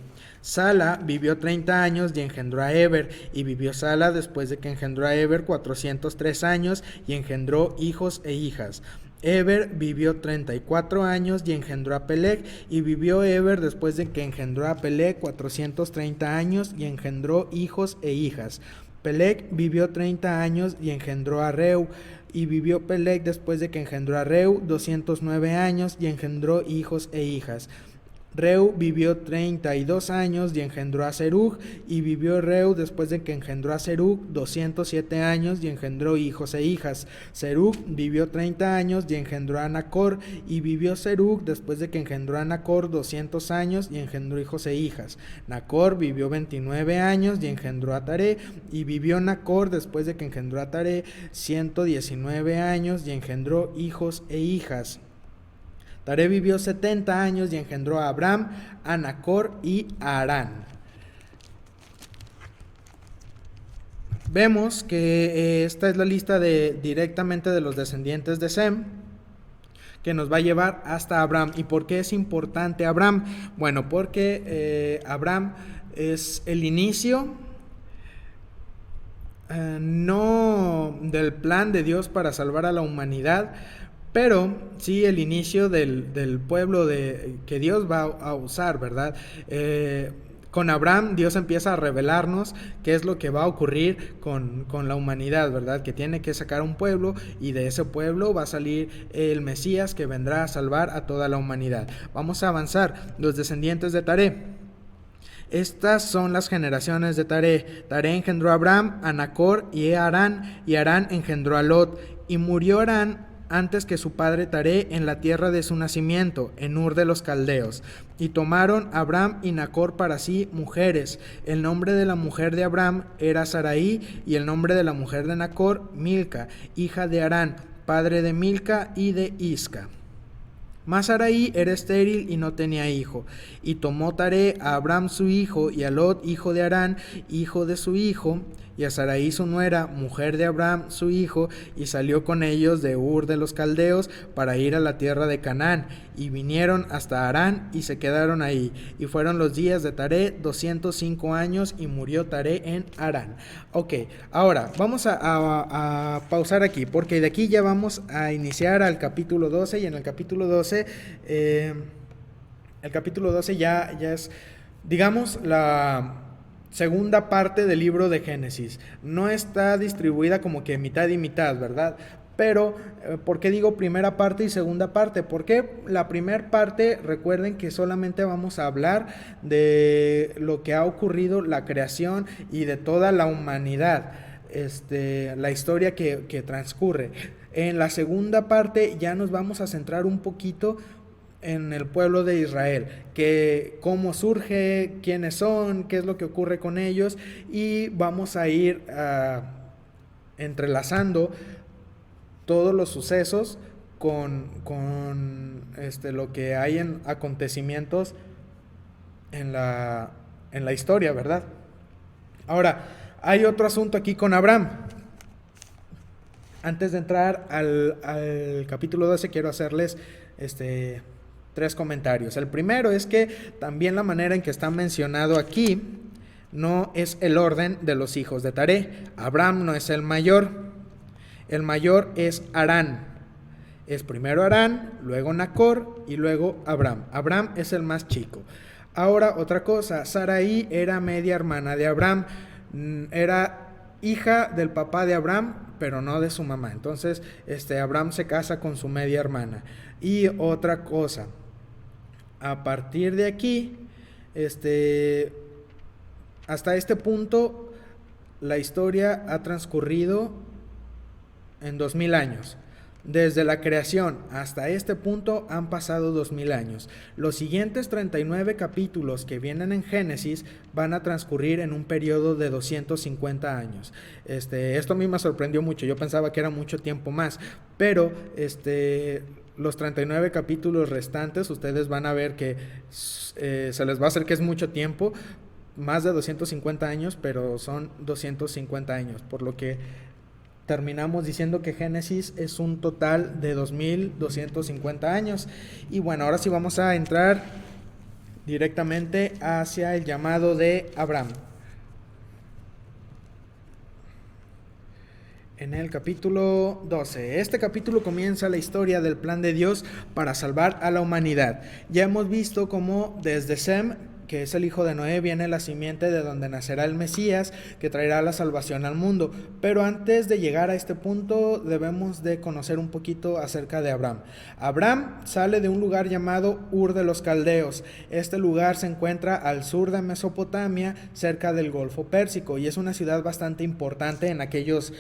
Speaker 1: Sala vivió 30 años y engendró a Eber, y vivió Sala después de que engendró a Eber 403 años y engendró hijos e hijas. Eber vivió 34 años y engendró a Peleg, y vivió Eber después de que engendró a Peleg 430 años y engendró hijos e hijas. Peleg vivió 30 años y engendró a Reu, y vivió Peleg después de que engendró a Reu 209 años y engendró hijos e hijas. Reu vivió 32 años y engendró a Serug, y vivió Reu después de que engendró a Serug 207 años y engendró hijos e hijas. Serug vivió 30 años y engendró a Nacor, y vivió Serug después de que engendró a Nacor 200 años y engendró hijos e hijas. Nacor vivió 29 años y engendró a Taré, y vivió Nacor después de que engendró a Taré 119 años y engendró hijos e hijas. Taré vivió 70 años y engendró a Abram, a Nacor y a Harán. Vemos que esta es la lista directamente de los descendientes de Sem, que nos va a llevar hasta Abram. ¿Y por qué es importante Abram? Bueno, porque Abram es el inicio no del plan de Dios para salvar a la humanidad, pero sí el inicio del pueblo que Dios va a usar, ¿verdad? Con Abraham Dios empieza a revelarnos qué es lo que va a ocurrir con la humanidad, ¿verdad? Que tiene que sacar un pueblo, y de ese pueblo va a salir el Mesías que vendrá a salvar a toda la humanidad. Vamos a avanzar. Los descendientes de Taré. Estas son las generaciones de Taré. Taré engendró a Abram, a Nacor y a Harán, y Harán engendró a Lot. Y murió Harán antes que su padre Taré en la tierra de su nacimiento, en Ur de los Caldeos. Y tomaron Abram y Nacor para sí mujeres. El nombre de la mujer de Abram era Sarai, y el nombre de la mujer de Nacor, Milca, hija de Harán, padre de Milca y de Isca. Mas Sarai era estéril y no tenía hijo. Y tomó Taré a Abram su hijo, y a Lot, hijo de Harán, hijo de su hijo, y a Sarai su nuera, mujer de Abram su hijo, y salió con ellos de Ur de los Caldeos para ir a la tierra de Canaán. Y vinieron hasta Harán y se quedaron ahí. Y fueron los días de Taré 205 años, y murió Taré en Harán. Ok, ahora vamos a pausar aquí, porque de aquí ya vamos a iniciar al capítulo 12, y en el capítulo 12, ya es, digamos, la segunda parte del libro de Génesis. No está distribuida como que mitad y mitad, ¿verdad? Pero, ¿por qué digo primera parte y segunda parte? Porque la primera parte, recuerden que solamente vamos a hablar de lo que ha ocurrido, la creación y de toda la humanidad, la historia que transcurre. En la segunda parte ya nos vamos a centrar un poquito en el pueblo de Israel, que cómo surge, quiénes son, qué es lo que ocurre con ellos, y vamos a ir entrelazando todos los sucesos con lo que hay en acontecimientos en la historia, ¿verdad? Ahora, hay otro asunto aquí con Abraham. Antes de entrar al capítulo 12, quiero hacerles 3 comentarios. El primero es que también la manera en que está mencionado aquí no es el orden de los hijos de Taré. Abraham no es el mayor es Harán. Es primero Harán, luego Nacor y luego Abram. Abram es el más chico. Ahora, otra cosa, Sarai era media hermana de Abram, era hija del papá de Abram, pero no de su mamá. Entonces, Abram se casa con su media hermana. Y otra cosa, a partir de aquí, hasta este punto, la historia ha transcurrido en 2000 años. Desde la creación hasta este punto han pasado 2000 años. Los siguientes 39 capítulos que vienen en Génesis van a transcurrir en un periodo de 250 años. Esto a mí me sorprendió mucho. Yo pensaba que era mucho tiempo más, pero los 39 capítulos restantes ustedes van a ver que se les va a hacer que es mucho tiempo, más de 250 años, pero son 250 años, por lo que terminamos diciendo que Génesis es un total de 2250 años. Y bueno, ahora sí vamos a entrar directamente hacia el llamado de Abraham. En el capítulo 12. Este capítulo comienza la historia del plan de Dios para salvar a la humanidad. Ya hemos visto cómo desde Sem, que es el hijo de Noé, viene la simiente de donde nacerá el Mesías, que traerá la salvación al mundo. Pero antes de llegar a este punto, debemos de conocer un poquito acerca de Abraham. Abraham sale de un lugar llamado Ur de los Caldeos. Este lugar se encuentra al sur de Mesopotamia, cerca del Golfo Pérsico, y es una ciudad bastante importante en aquellos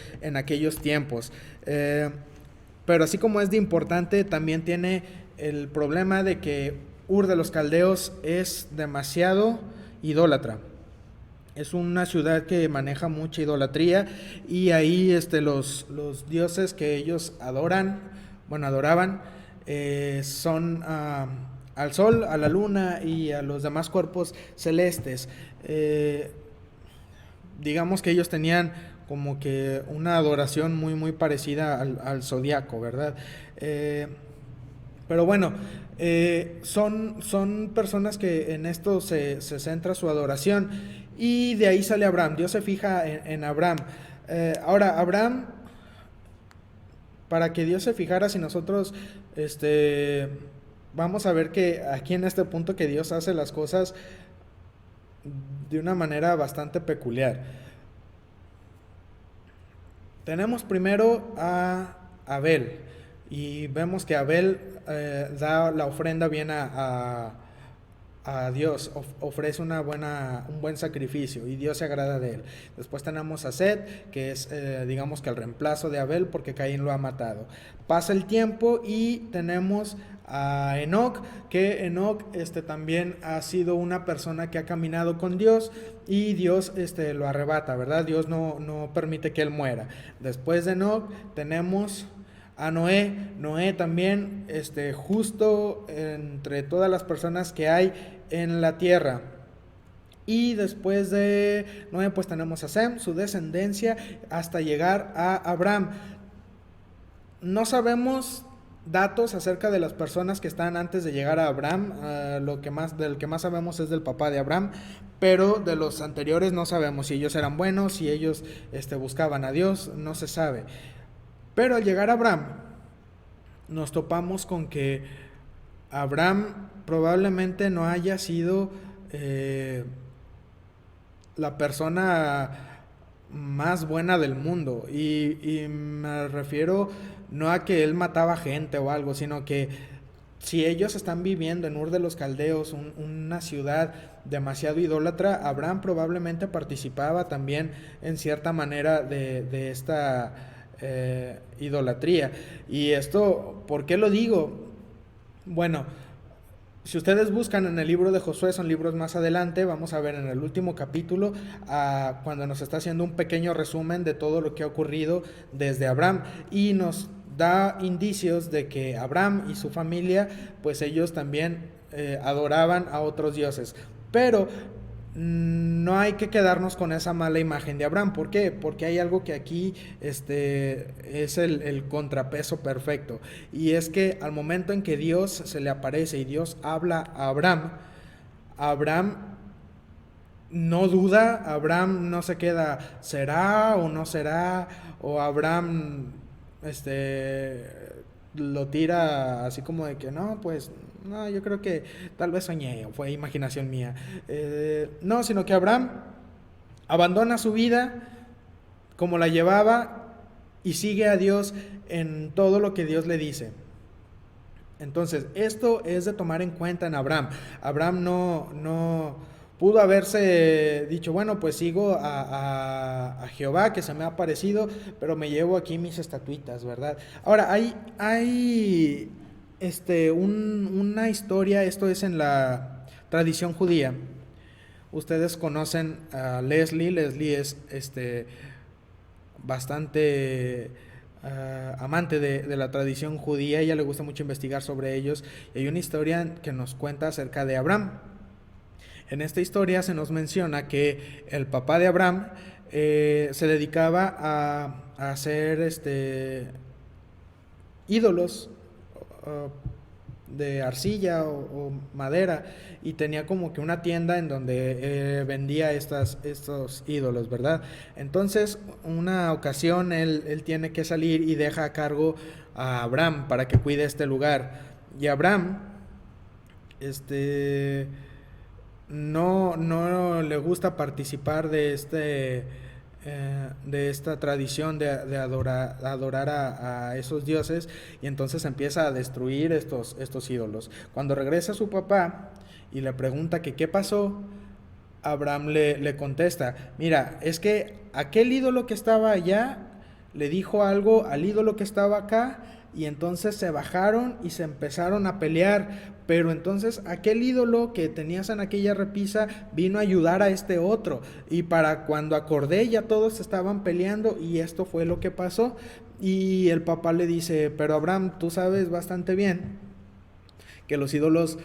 Speaker 1: tiempos. Pero así como es de importante, también tiene el problema de que Ur de los Caldeos es demasiado idólatra. Es una ciudad que maneja mucha idolatría, y ahí los dioses que ellos adoraban, son al sol, a la luna y a los demás cuerpos celestes. Digamos que ellos tenían como que una adoración muy muy parecida al zodiaco, ¿verdad? Pero bueno, son personas que en esto se centra su adoración, y de ahí sale Abraham. Dios se fija en Abraham. Ahora, Abraham, para que Dios se fijara, si nosotros vamos a ver que aquí en este punto que Dios hace las cosas de una manera bastante peculiar. Tenemos primero a Abel, y vemos que Abel da la ofrenda bien a Dios, ofrece un buen sacrificio, y Dios se agrada de él. Después tenemos a Set, que es digamos que el reemplazo de Abel, porque Caín lo ha matado. Pasa el tiempo y tenemos a Enoc, que Enoc también ha sido una persona que ha caminado con Dios, y Dios lo arrebata, ¿verdad? Dios no permite que él muera. Después de Enoc tenemos a Noé. Noé también, justo entre todas las personas que hay en la tierra. Y después de Noé, pues tenemos a Sem, su descendencia, hasta llegar a Abraham. No sabemos datos acerca de las personas que están antes de llegar a Abraham. Del que más sabemos es del papá de Abraham, pero de los anteriores no sabemos si ellos eran buenos, si ellos buscaban a Dios, no se sabe. Pero al llegar a Abraham, nos topamos con que Abraham probablemente no haya sido la persona más buena del mundo. Y me refiero no a que él mataba gente o algo, sino que si ellos están viviendo en Ur de los Caldeos, una ciudad demasiado idólatra, Abraham probablemente participaba también en cierta manera de esta idolatría. Y esto, ¿por qué lo digo? Bueno, si ustedes buscan en el libro de Josué, son libros más adelante, vamos a ver en el último capítulo, cuando nos está haciendo un pequeño resumen de todo lo que ha ocurrido desde Abraham, y nos da indicios de que Abraham y su familia, pues ellos también adoraban a otros dioses. Pero no hay que quedarnos con esa mala imagen de Abraham. ¿Por qué? Porque hay algo que aquí es el contrapeso perfecto, y es que al momento en que Dios se le aparece y Dios habla a Abraham, Abraham no duda, Abraham no se queda, ¿será o no será? O Abraham lo tira así como de que no, pues no, yo creo que tal vez soñé o fue imaginación mía. No, sino que Abraham abandona su vida como la llevaba y sigue a Dios en todo lo que Dios le dice. Entonces, esto es de tomar en cuenta en Abraham. Abraham no pudo haberse dicho, bueno, pues sigo a Jehová que se me ha aparecido, pero me llevo aquí mis estatuitas, ¿verdad? Ahora, hay una historia, esto es en la tradición judía. Ustedes conocen a Leslie. Leslie es bastante amante de la tradición judía. A ella le gusta mucho investigar sobre ellos. Y hay una historia que nos cuenta acerca de Abraham. En esta historia se nos menciona que el papá de Abraham se dedicaba a hacer ídolos de arcilla o madera, y tenía como que una tienda en donde vendía estos ídolos, ¿verdad? Entonces, una ocasión él tiene que salir y deja a cargo a Abraham para que cuide este lugar. Y Abraham, no le gusta participar de esta tradición de adorar a esos dioses, y entonces empieza a destruir estos ídolos. Cuando regresa su papá y le pregunta que qué pasó, Abraham le contesta, mira, es que aquel ídolo que estaba allá le dijo algo al ídolo que estaba acá, y entonces se bajaron y se empezaron a pelear, pero entonces aquel ídolo que tenías en aquella repisa vino a ayudar a este otro, y para cuando acordé ya todos estaban peleando, y esto fue lo que pasó. Y el papá le dice, pero Abraham, tú sabes bastante bien que los ídolos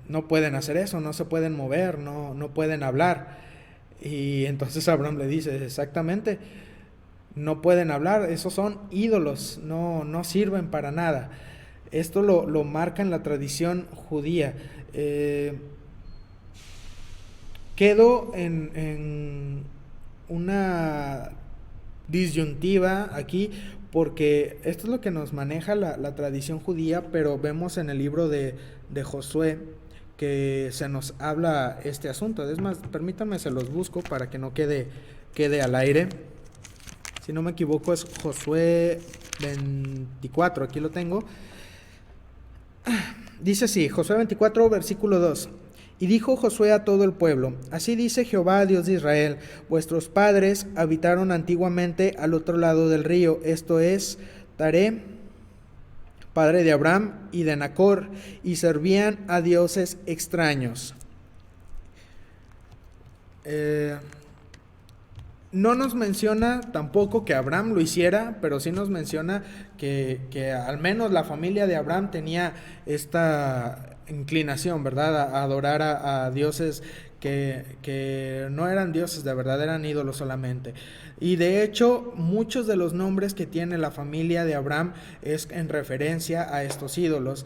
Speaker 1: no pueden hacer eso, no se pueden mover, no pueden hablar. Y entonces Abraham le dice, exactamente, no pueden hablar, esos son ídolos, no sirven para nada. Esto lo marca en la tradición judía. Quedo en una disyuntiva aquí, porque esto es lo que nos maneja la tradición judía, pero vemos en el libro de Josué que se nos habla este asunto. Es más, permítanme, se los busco para que no quede al aire. Si no me equivoco es Josué 24, aquí lo tengo. Dice así, Josué 24, versículo 2. Y dijo Josué a todo el pueblo, así dice Jehová, Dios de Israel, vuestros padres habitaron antiguamente al otro lado del río, esto es, Taré, padre de Abraham y de Nacor, y servían a dioses extraños. No nos menciona tampoco que Abraham lo hiciera, pero sí nos menciona que al menos la familia de Abraham tenía esta inclinación, ¿verdad? A adorar a dioses que no eran dioses de verdad, eran ídolos solamente. Y de hecho, muchos de los nombres que tiene la familia de Abraham es en referencia a estos ídolos.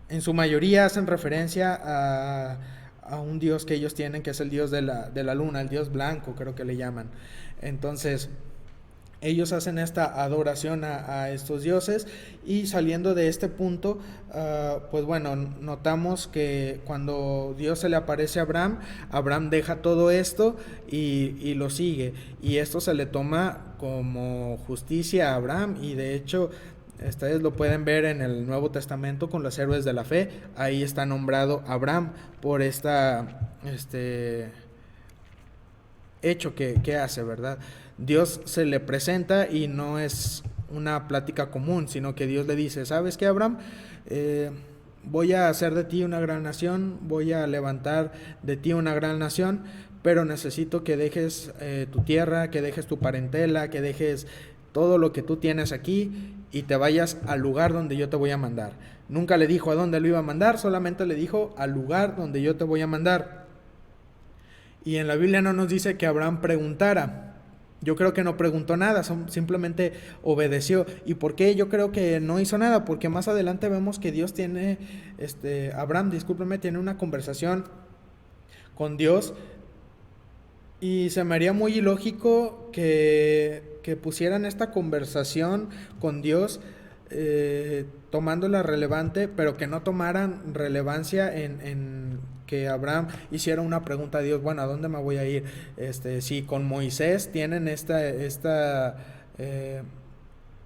Speaker 1: En su mayoría hacen referencia a un dios que ellos tienen, que es el dios de la luna, el dios blanco, creo que le llaman. Entonces, ellos hacen esta adoración a estos dioses, y saliendo de este punto, pues bueno, notamos que cuando Dios se le aparece a Abraham, Abraham deja todo esto y lo sigue, y esto se le toma como justicia a Abraham, y de hecho ustedes lo pueden ver en el Nuevo Testamento con los héroes de la fe. Ahí está nombrado Abraham por hecho que hace, ¿verdad? Dios se le presenta y no es una plática común, sino que Dios le dice, ¿sabes qué, Abraham? Voy a hacer de ti una gran nación, voy a levantar de ti una gran nación, pero necesito que dejes tu tierra, que dejes tu parentela, que dejes todo lo que tú tienes aquí y te vayas al lugar donde yo te voy a mandar. Nunca le dijo a dónde lo iba a mandar, solamente le dijo al lugar donde yo te voy a mandar. Y en la Biblia no nos dice que Abraham preguntara. Yo creo que no preguntó nada, simplemente obedeció. ¿Y por qué yo creo que no hizo nada? Porque más adelante vemos que Dios tiene, Abraham, tiene una conversación con Dios Y se me haría muy ilógico que pusieran esta conversación con Dios, tomándola relevante, pero que no tomaran relevancia en que Abraham hiciera una pregunta a Dios, bueno, ¿a dónde me voy a ir? Si con Moisés tienen esta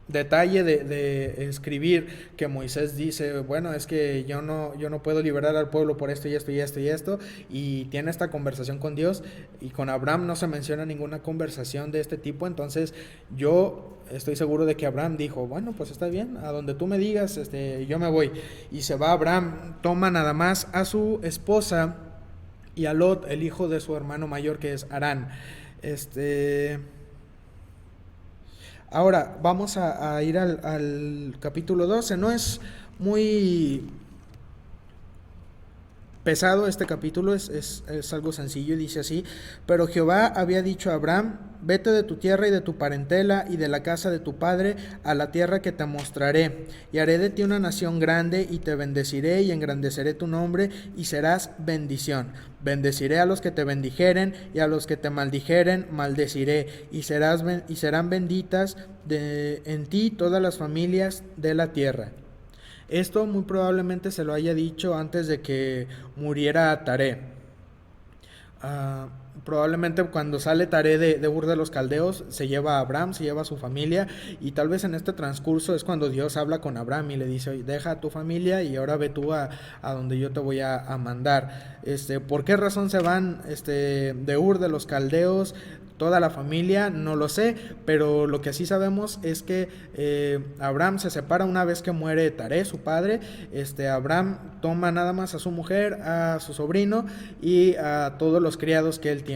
Speaker 1: detalle de escribir que Moisés dice, bueno, es que yo no puedo liberar al pueblo por esto y esto y esto y esto, y tiene esta conversación con Dios, y con Abraham no se menciona ninguna conversación de este tipo. Entonces yo estoy seguro de que Abraham dijo, bueno, pues está bien, a donde tú me digas, yo me voy. Y se va Abraham, toma nada más a su esposa y a Lot, el hijo de su hermano mayor, que es Harán. Ahora vamos a ir al capítulo 12. No es muy pesado este capítulo, es algo sencillo y dice así: pero Jehová había dicho a Abraham, vete de tu tierra y de tu parentela y de la casa de tu padre a la tierra que te mostraré, y haré de ti una nación grande, y te bendeciré y engrandeceré tu nombre, y serás bendición. Bendeciré a los que te bendijeren, y a los que te maldijeren maldeciré, y serán benditas en ti todas las familias de la tierra. Esto muy probablemente se lo haya dicho antes de que muriera Taré. Uh, Probablemente cuando sale Taré de Ur de los Caldeos, se lleva a Abraham, se lleva a su familia, y tal vez en este transcurso es cuando Dios habla con Abraham y le dice, oye, deja a tu familia y ahora ve tú a donde yo te voy a mandar. ¿Por qué razón se van de Ur de los Caldeos toda la familia? No lo sé, pero lo que sí sabemos es que Abraham se separa una vez que muere Taré, su padre. Abraham toma nada más a su mujer, a su sobrino y a todos los criados que él tiene.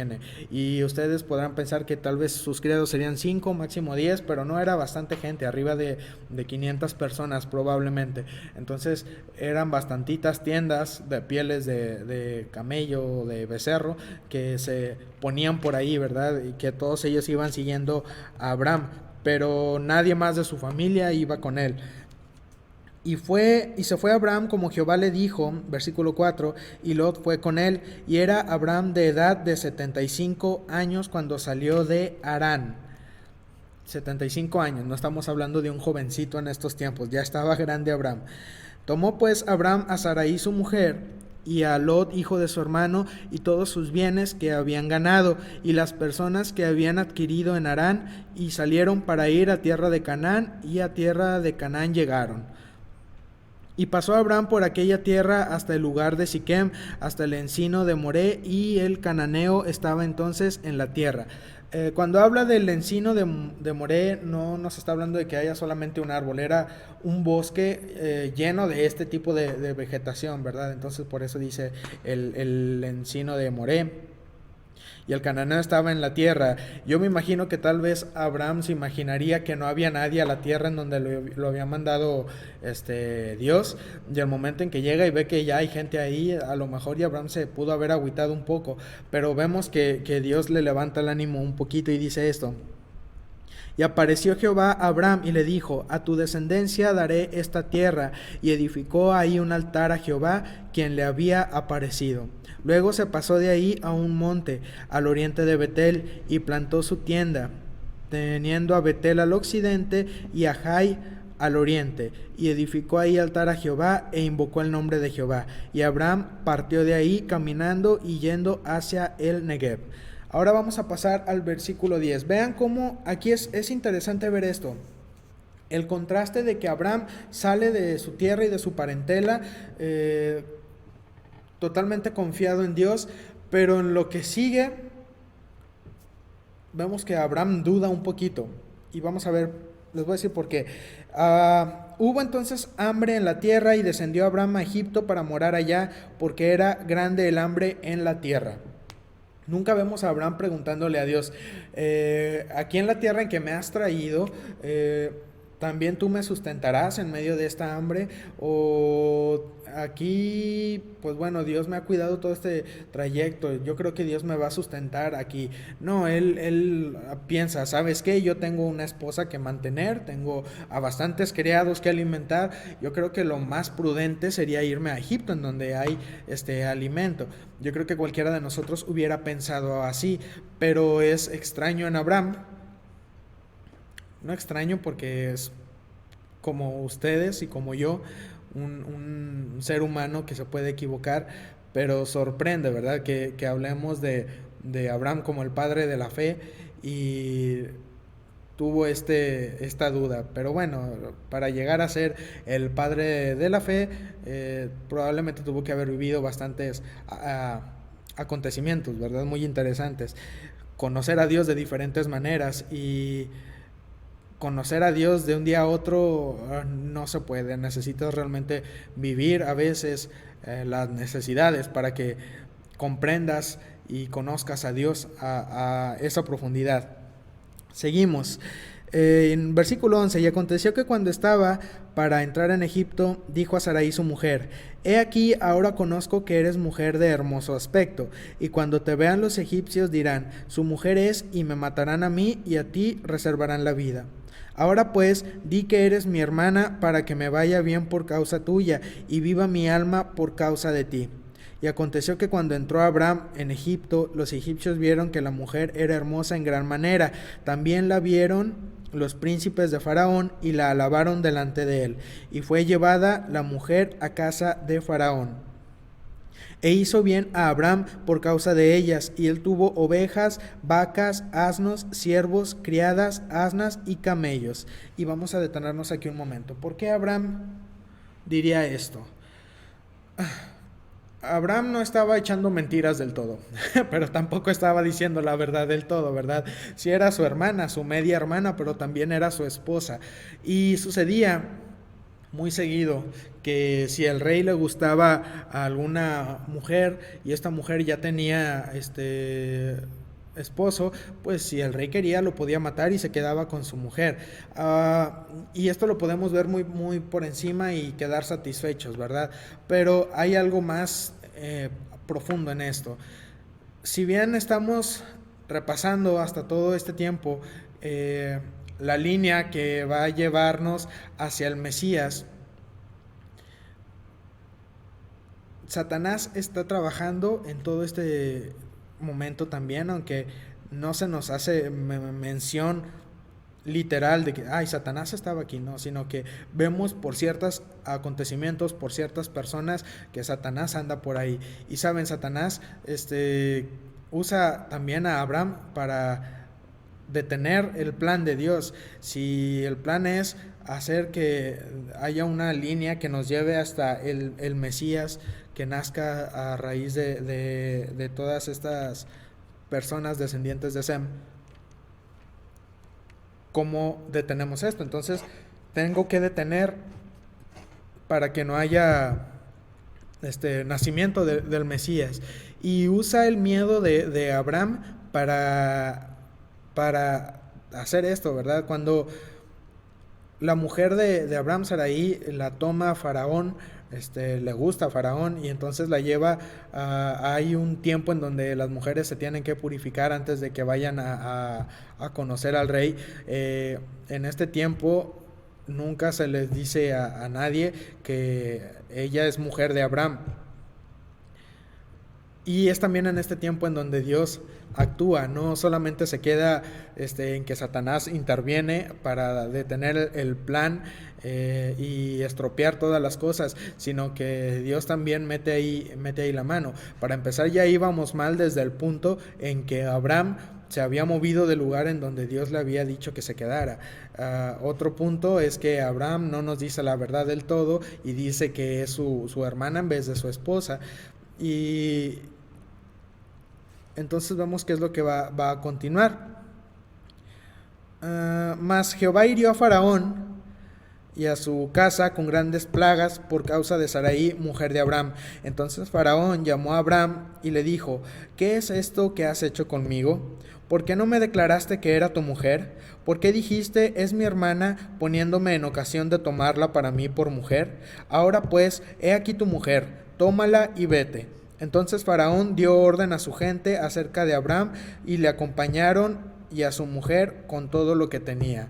Speaker 1: Y ustedes podrán pensar que tal vez sus criados serían 5, máximo 10, pero no, era bastante gente, arriba de 500 personas probablemente. Entonces eran bastantitas tiendas de pieles de camello, de becerro, que se ponían por ahí, ¿verdad? Y que todos ellos iban siguiendo a Abraham, pero nadie más de su familia iba con él. Y se fue Abraham como Jehová le dijo, versículo 4, y Lot fue con él, y era Abraham de edad de 75 años cuando salió de Harán. 75 años, no estamos hablando de un jovencito en estos tiempos, ya estaba grande Abraham. Tomó pues Abraham a Sarai su mujer, y a Lot hijo de su hermano, y todos sus bienes que habían ganado, y las personas que habían adquirido en Harán, y salieron para ir a tierra de Canaán, y a tierra de Canaán llegaron. Y pasó Abraham por aquella tierra hasta el lugar de Siquem, hasta el encino de Moré, y el cananeo estaba entonces en la tierra. Cuando habla del encino de Moré, no nos está hablando de que haya solamente un árbol, era un bosque lleno de este tipo de vegetación, ¿verdad? Entonces por eso dice el encino de Moré. Y el cananeo estaba en la tierra. Yo me imagino que tal vez Abraham se imaginaría que no había nadie a la tierra en donde lo había mandado Dios. Y el momento en que llega y ve que ya hay gente ahí, a lo mejor ya Abraham se pudo haber agüitado un poco. Pero vemos que Dios le levanta el ánimo un poquito y dice esto: y apareció Jehová a Abraham y le dijo, a tu descendencia daré esta tierra. Y edificó ahí un altar a Jehová, quien le había aparecido. Luego se pasó de ahí a un monte, al oriente de Betel, y plantó su tienda, teniendo a Betel al occidente y a Jai al oriente, y edificó ahí altar a Jehová, e invocó el nombre de Jehová. Y Abraham partió de ahí caminando y yendo hacia el Negev. Ahora vamos a pasar al versículo 10. Vean cómo aquí es interesante ver esto. El contraste de que Abraham sale de su tierra y de su parentela, totalmente confiado en Dios, pero en lo que sigue, vemos que Abraham duda un poquito. Y vamos a ver, les voy a decir por qué. Hubo entonces hambre en la tierra, y descendió Abraham a Egipto para morar allá, porque era grande el hambre en la tierra. Nunca vemos a Abraham preguntándole a Dios, aquí en la tierra en que me has traído, también tú me sustentarás en medio de esta hambre, o aquí, pues bueno, Dios me ha cuidado todo este trayecto, yo creo que Dios me va a sustentar aquí. No, él piensa, ¿sabes qué? Yo tengo una esposa que mantener, tengo a bastantes criados que alimentar, yo creo que lo más prudente sería irme a Egipto, en donde hay este alimento. Yo creo que cualquiera de nosotros hubiera pensado así, pero es extraño en Abraham. No extraño porque es como ustedes y como yo, un ser humano que se puede equivocar, pero sorprende, ¿verdad? Que hablemos de Abraham como el padre de la fe y tuvo esta duda. Pero bueno, para llegar a ser el padre de la fe, probablemente tuvo que haber vivido bastantes acontecimientos, ¿verdad? Muy interesantes. Conocer a Dios de diferentes maneras y conocer a Dios de un día a otro no se puede. Necesitas realmente vivir a veces las necesidades para que comprendas y conozcas a Dios a esa profundidad. Seguimos. En versículo 11, y aconteció que cuando estaba para entrar en Egipto, dijo a Sarai su mujer: He aquí, ahora conozco que eres mujer de hermoso aspecto, y cuando te vean los egipcios dirán: su mujer es, y me matarán a mí, y a ti reservarán la vida. Ahora pues, di que eres mi hermana, para que me vaya bien por causa tuya, y viva mi alma por causa de ti. Y aconteció que cuando entró Abraham en Egipto, los egipcios vieron que la mujer era hermosa en gran manera. También la vieron los príncipes de Faraón y la alabaron delante de él. Y fue llevada la mujer a casa de Faraón. E hizo bien a Abraham por causa de ellas, y él tuvo ovejas, vacas, asnos, siervos, criadas, asnas y camellos. Y vamos a detenernos aquí un momento. ¿Por qué Abraham diría esto? Abraham no estaba echando mentiras del todo, pero tampoco estaba diciendo la verdad del todo, ¿verdad? Sí era su hermana, su media hermana, pero también era su esposa. Y sucedía muy seguido que si al rey le gustaba a alguna mujer y esta mujer ya tenía esposo, pues si el rey quería lo podía matar y se quedaba con su mujer. Y esto lo podemos ver muy, muy por encima y quedar satisfechos, ¿verdad? Pero hay algo más profundo en esto. Si bien estamos repasando hasta todo este tiempo la línea que va a llevarnos hacia el Mesías, Satanás está trabajando en todo este momento también, aunque no se nos hace mención literal de que, ay, Satanás estaba aquí, no, sino que vemos por ciertos acontecimientos, por ciertas personas, que Satanás anda por ahí. Y saben, Satanás usa también a Abraham para detener el plan de Dios. Si el plan es hacer que haya una línea que nos lleve hasta el Mesías, que nazca a raíz de todas estas personas descendientes de Sem, ¿cómo detenemos esto? Entonces, tengo que detener para que no haya nacimiento del Mesías. Y usa el miedo de Abraham para hacer esto, ¿verdad? Cuando la mujer de Abraham, Sarai, la toma a Faraón, le gusta a Faraón y entonces la lleva hay un tiempo en donde las mujeres se tienen que purificar antes de que vayan a conocer al rey. En este tiempo nunca se les dice a nadie que ella es mujer de Abraham. Y es también en este tiempo en donde Dios actúa, no solamente se queda en que Satanás interviene para detener el plan y estropear todas las cosas, sino que Dios también mete ahí la mano. Para empezar, ya íbamos mal desde el punto en que Abraham se había movido del lugar en donde Dios le había dicho que se quedara. Otro punto es que Abraham no nos dice la verdad del todo y dice que es su hermana en vez de su esposa. Y entonces vemos qué es lo que va a continuar. Mas Jehová hirió a Faraón y a su casa con grandes plagas por causa de Sarai, mujer de Abraham. Entonces Faraón llamó a Abraham y le dijo: ¿Qué es esto que has hecho conmigo? ¿Por qué no me declaraste que era tu mujer? ¿Por qué dijiste: es mi hermana, poniéndome en ocasión de tomarla para mí por mujer? Ahora pues, he aquí tu mujer, tómala y vete. Entonces Faraón dio orden a su gente acerca de Abraham y le acompañaron, y a su mujer con todo lo que tenía.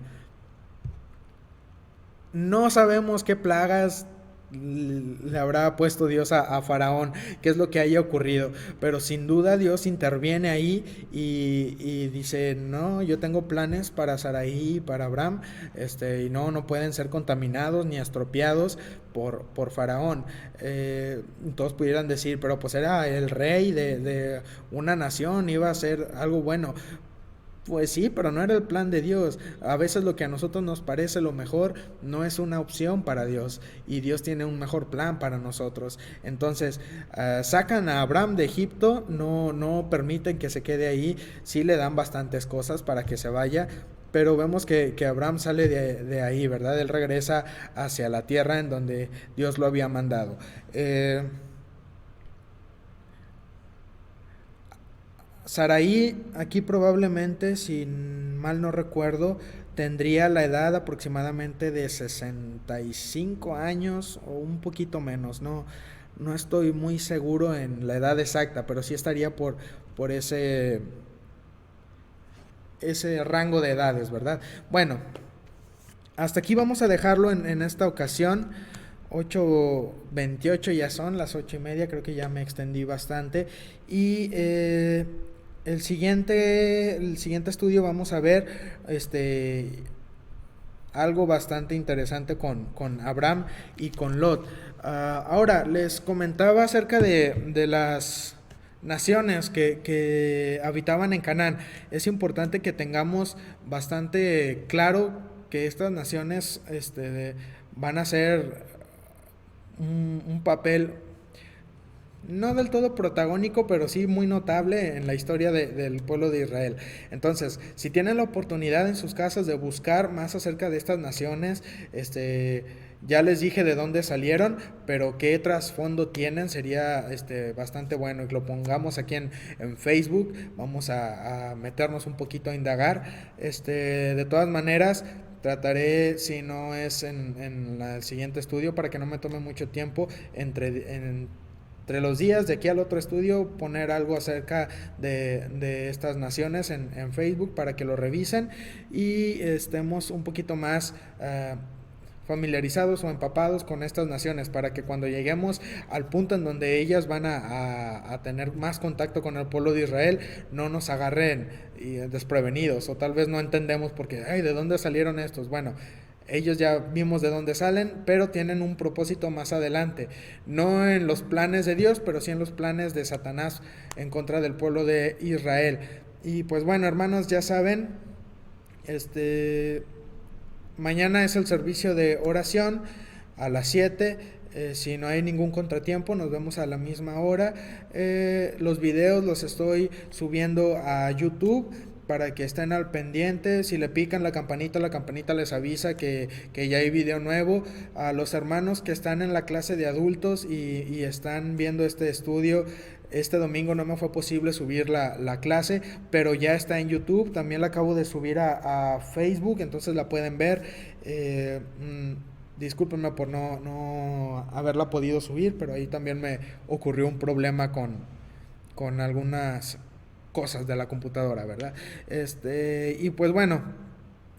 Speaker 1: No sabemos qué plagas le habrá puesto Dios a Faraón, qué es lo que haya ocurrido, pero sin duda Dios interviene ahí y dice: no, yo tengo planes para Sarai y para Abraham, y no pueden ser contaminados ni estropeados por Faraón. Todos pudieran decir: pero pues era el rey de una nación, iba a ser algo bueno. Pues sí, pero no era el plan de Dios. A veces lo que a nosotros nos parece lo mejor no es una opción para Dios, y Dios tiene un mejor plan para nosotros. Entonces, sacan a Abraham de Egipto, no permiten que se quede ahí, sí le dan bastantes cosas para que se vaya, pero vemos que Abraham sale de ahí, ¿verdad? Él regresa hacia la tierra en donde Dios lo había mandado. Saraí aquí probablemente, si mal no recuerdo, tendría la edad aproximadamente de 65 años o un poquito menos. No estoy muy seguro en la edad exacta, pero sí estaría por ese rango de edades, ¿verdad? Bueno, hasta aquí vamos a dejarlo en esta ocasión. 8:28 ya son, las 8:30, creo que ya me extendí bastante. Y el siguiente estudio vamos a ver algo bastante interesante con Abraham y con Lot. Ahora, les comentaba acerca de las naciones que habitaban en Canaán. Es importante que tengamos bastante claro que estas naciones van a ser un papel no del todo protagónico, pero sí muy notable en la historia del pueblo de Israel. Entonces, si tienen la oportunidad en sus casas de buscar más acerca de estas naciones, ya les dije de dónde salieron, pero qué trasfondo tienen, sería bastante bueno y que lo pongamos aquí en Facebook. Vamos a meternos un poquito a indagar. De todas maneras, trataré, si no es en el siguiente estudio, para que no me tome mucho tiempo, entre los días de aquí al otro estudio, poner algo acerca de estas naciones en Facebook para que lo revisen y estemos un poquito más familiarizados o empapados con estas naciones, para que cuando lleguemos al punto en donde ellas van a tener más contacto con el pueblo de Israel, no nos agarren desprevenidos, o tal vez no entendemos porque, ay, ¿de dónde salieron estos? Bueno, ellos ya vimos de dónde salen, pero tienen un propósito más adelante, no en los planes de Dios, pero sí en los planes de Satanás en contra del pueblo de Israel. Y pues bueno, hermanos, ya saben, mañana es el servicio de oración a las 7. Si no hay ningún contratiempo, nos vemos a la misma hora. Los videos los estoy subiendo a YouTube para que estén al pendiente. Si le pican la campanita les avisa que ya hay video nuevo. A los hermanos que están en la clase de adultos y están viendo este estudio, este domingo no me fue posible subir la clase, pero ya está en YouTube. También la acabo de subir a Facebook, entonces la pueden ver. Discúlpenme por no haberla podido subir, pero ahí también me ocurrió un problema con algunas cosas de la computadora, ¿verdad? Y pues bueno,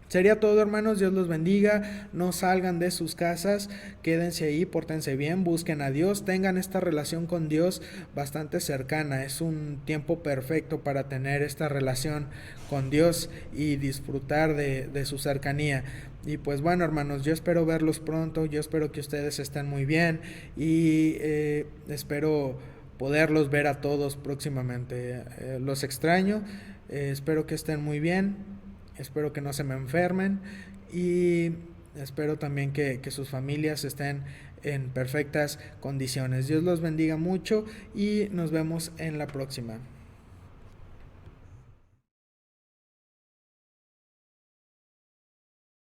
Speaker 1: sería todo, hermanos. Dios los bendiga. No salgan de sus casas, quédense ahí, pórtense bien, busquen a Dios, tengan esta relación con Dios bastante cercana. Es un tiempo perfecto para tener esta relación con Dios y disfrutar de su cercanía. Y pues bueno, hermanos, yo espero verlos pronto, yo espero que ustedes estén muy bien y espero poderlos ver a todos próximamente. Los extraño, espero que estén muy bien, espero que no se me enfermen y espero también que sus familias estén en perfectas condiciones. Dios los bendiga mucho y nos vemos en la próxima.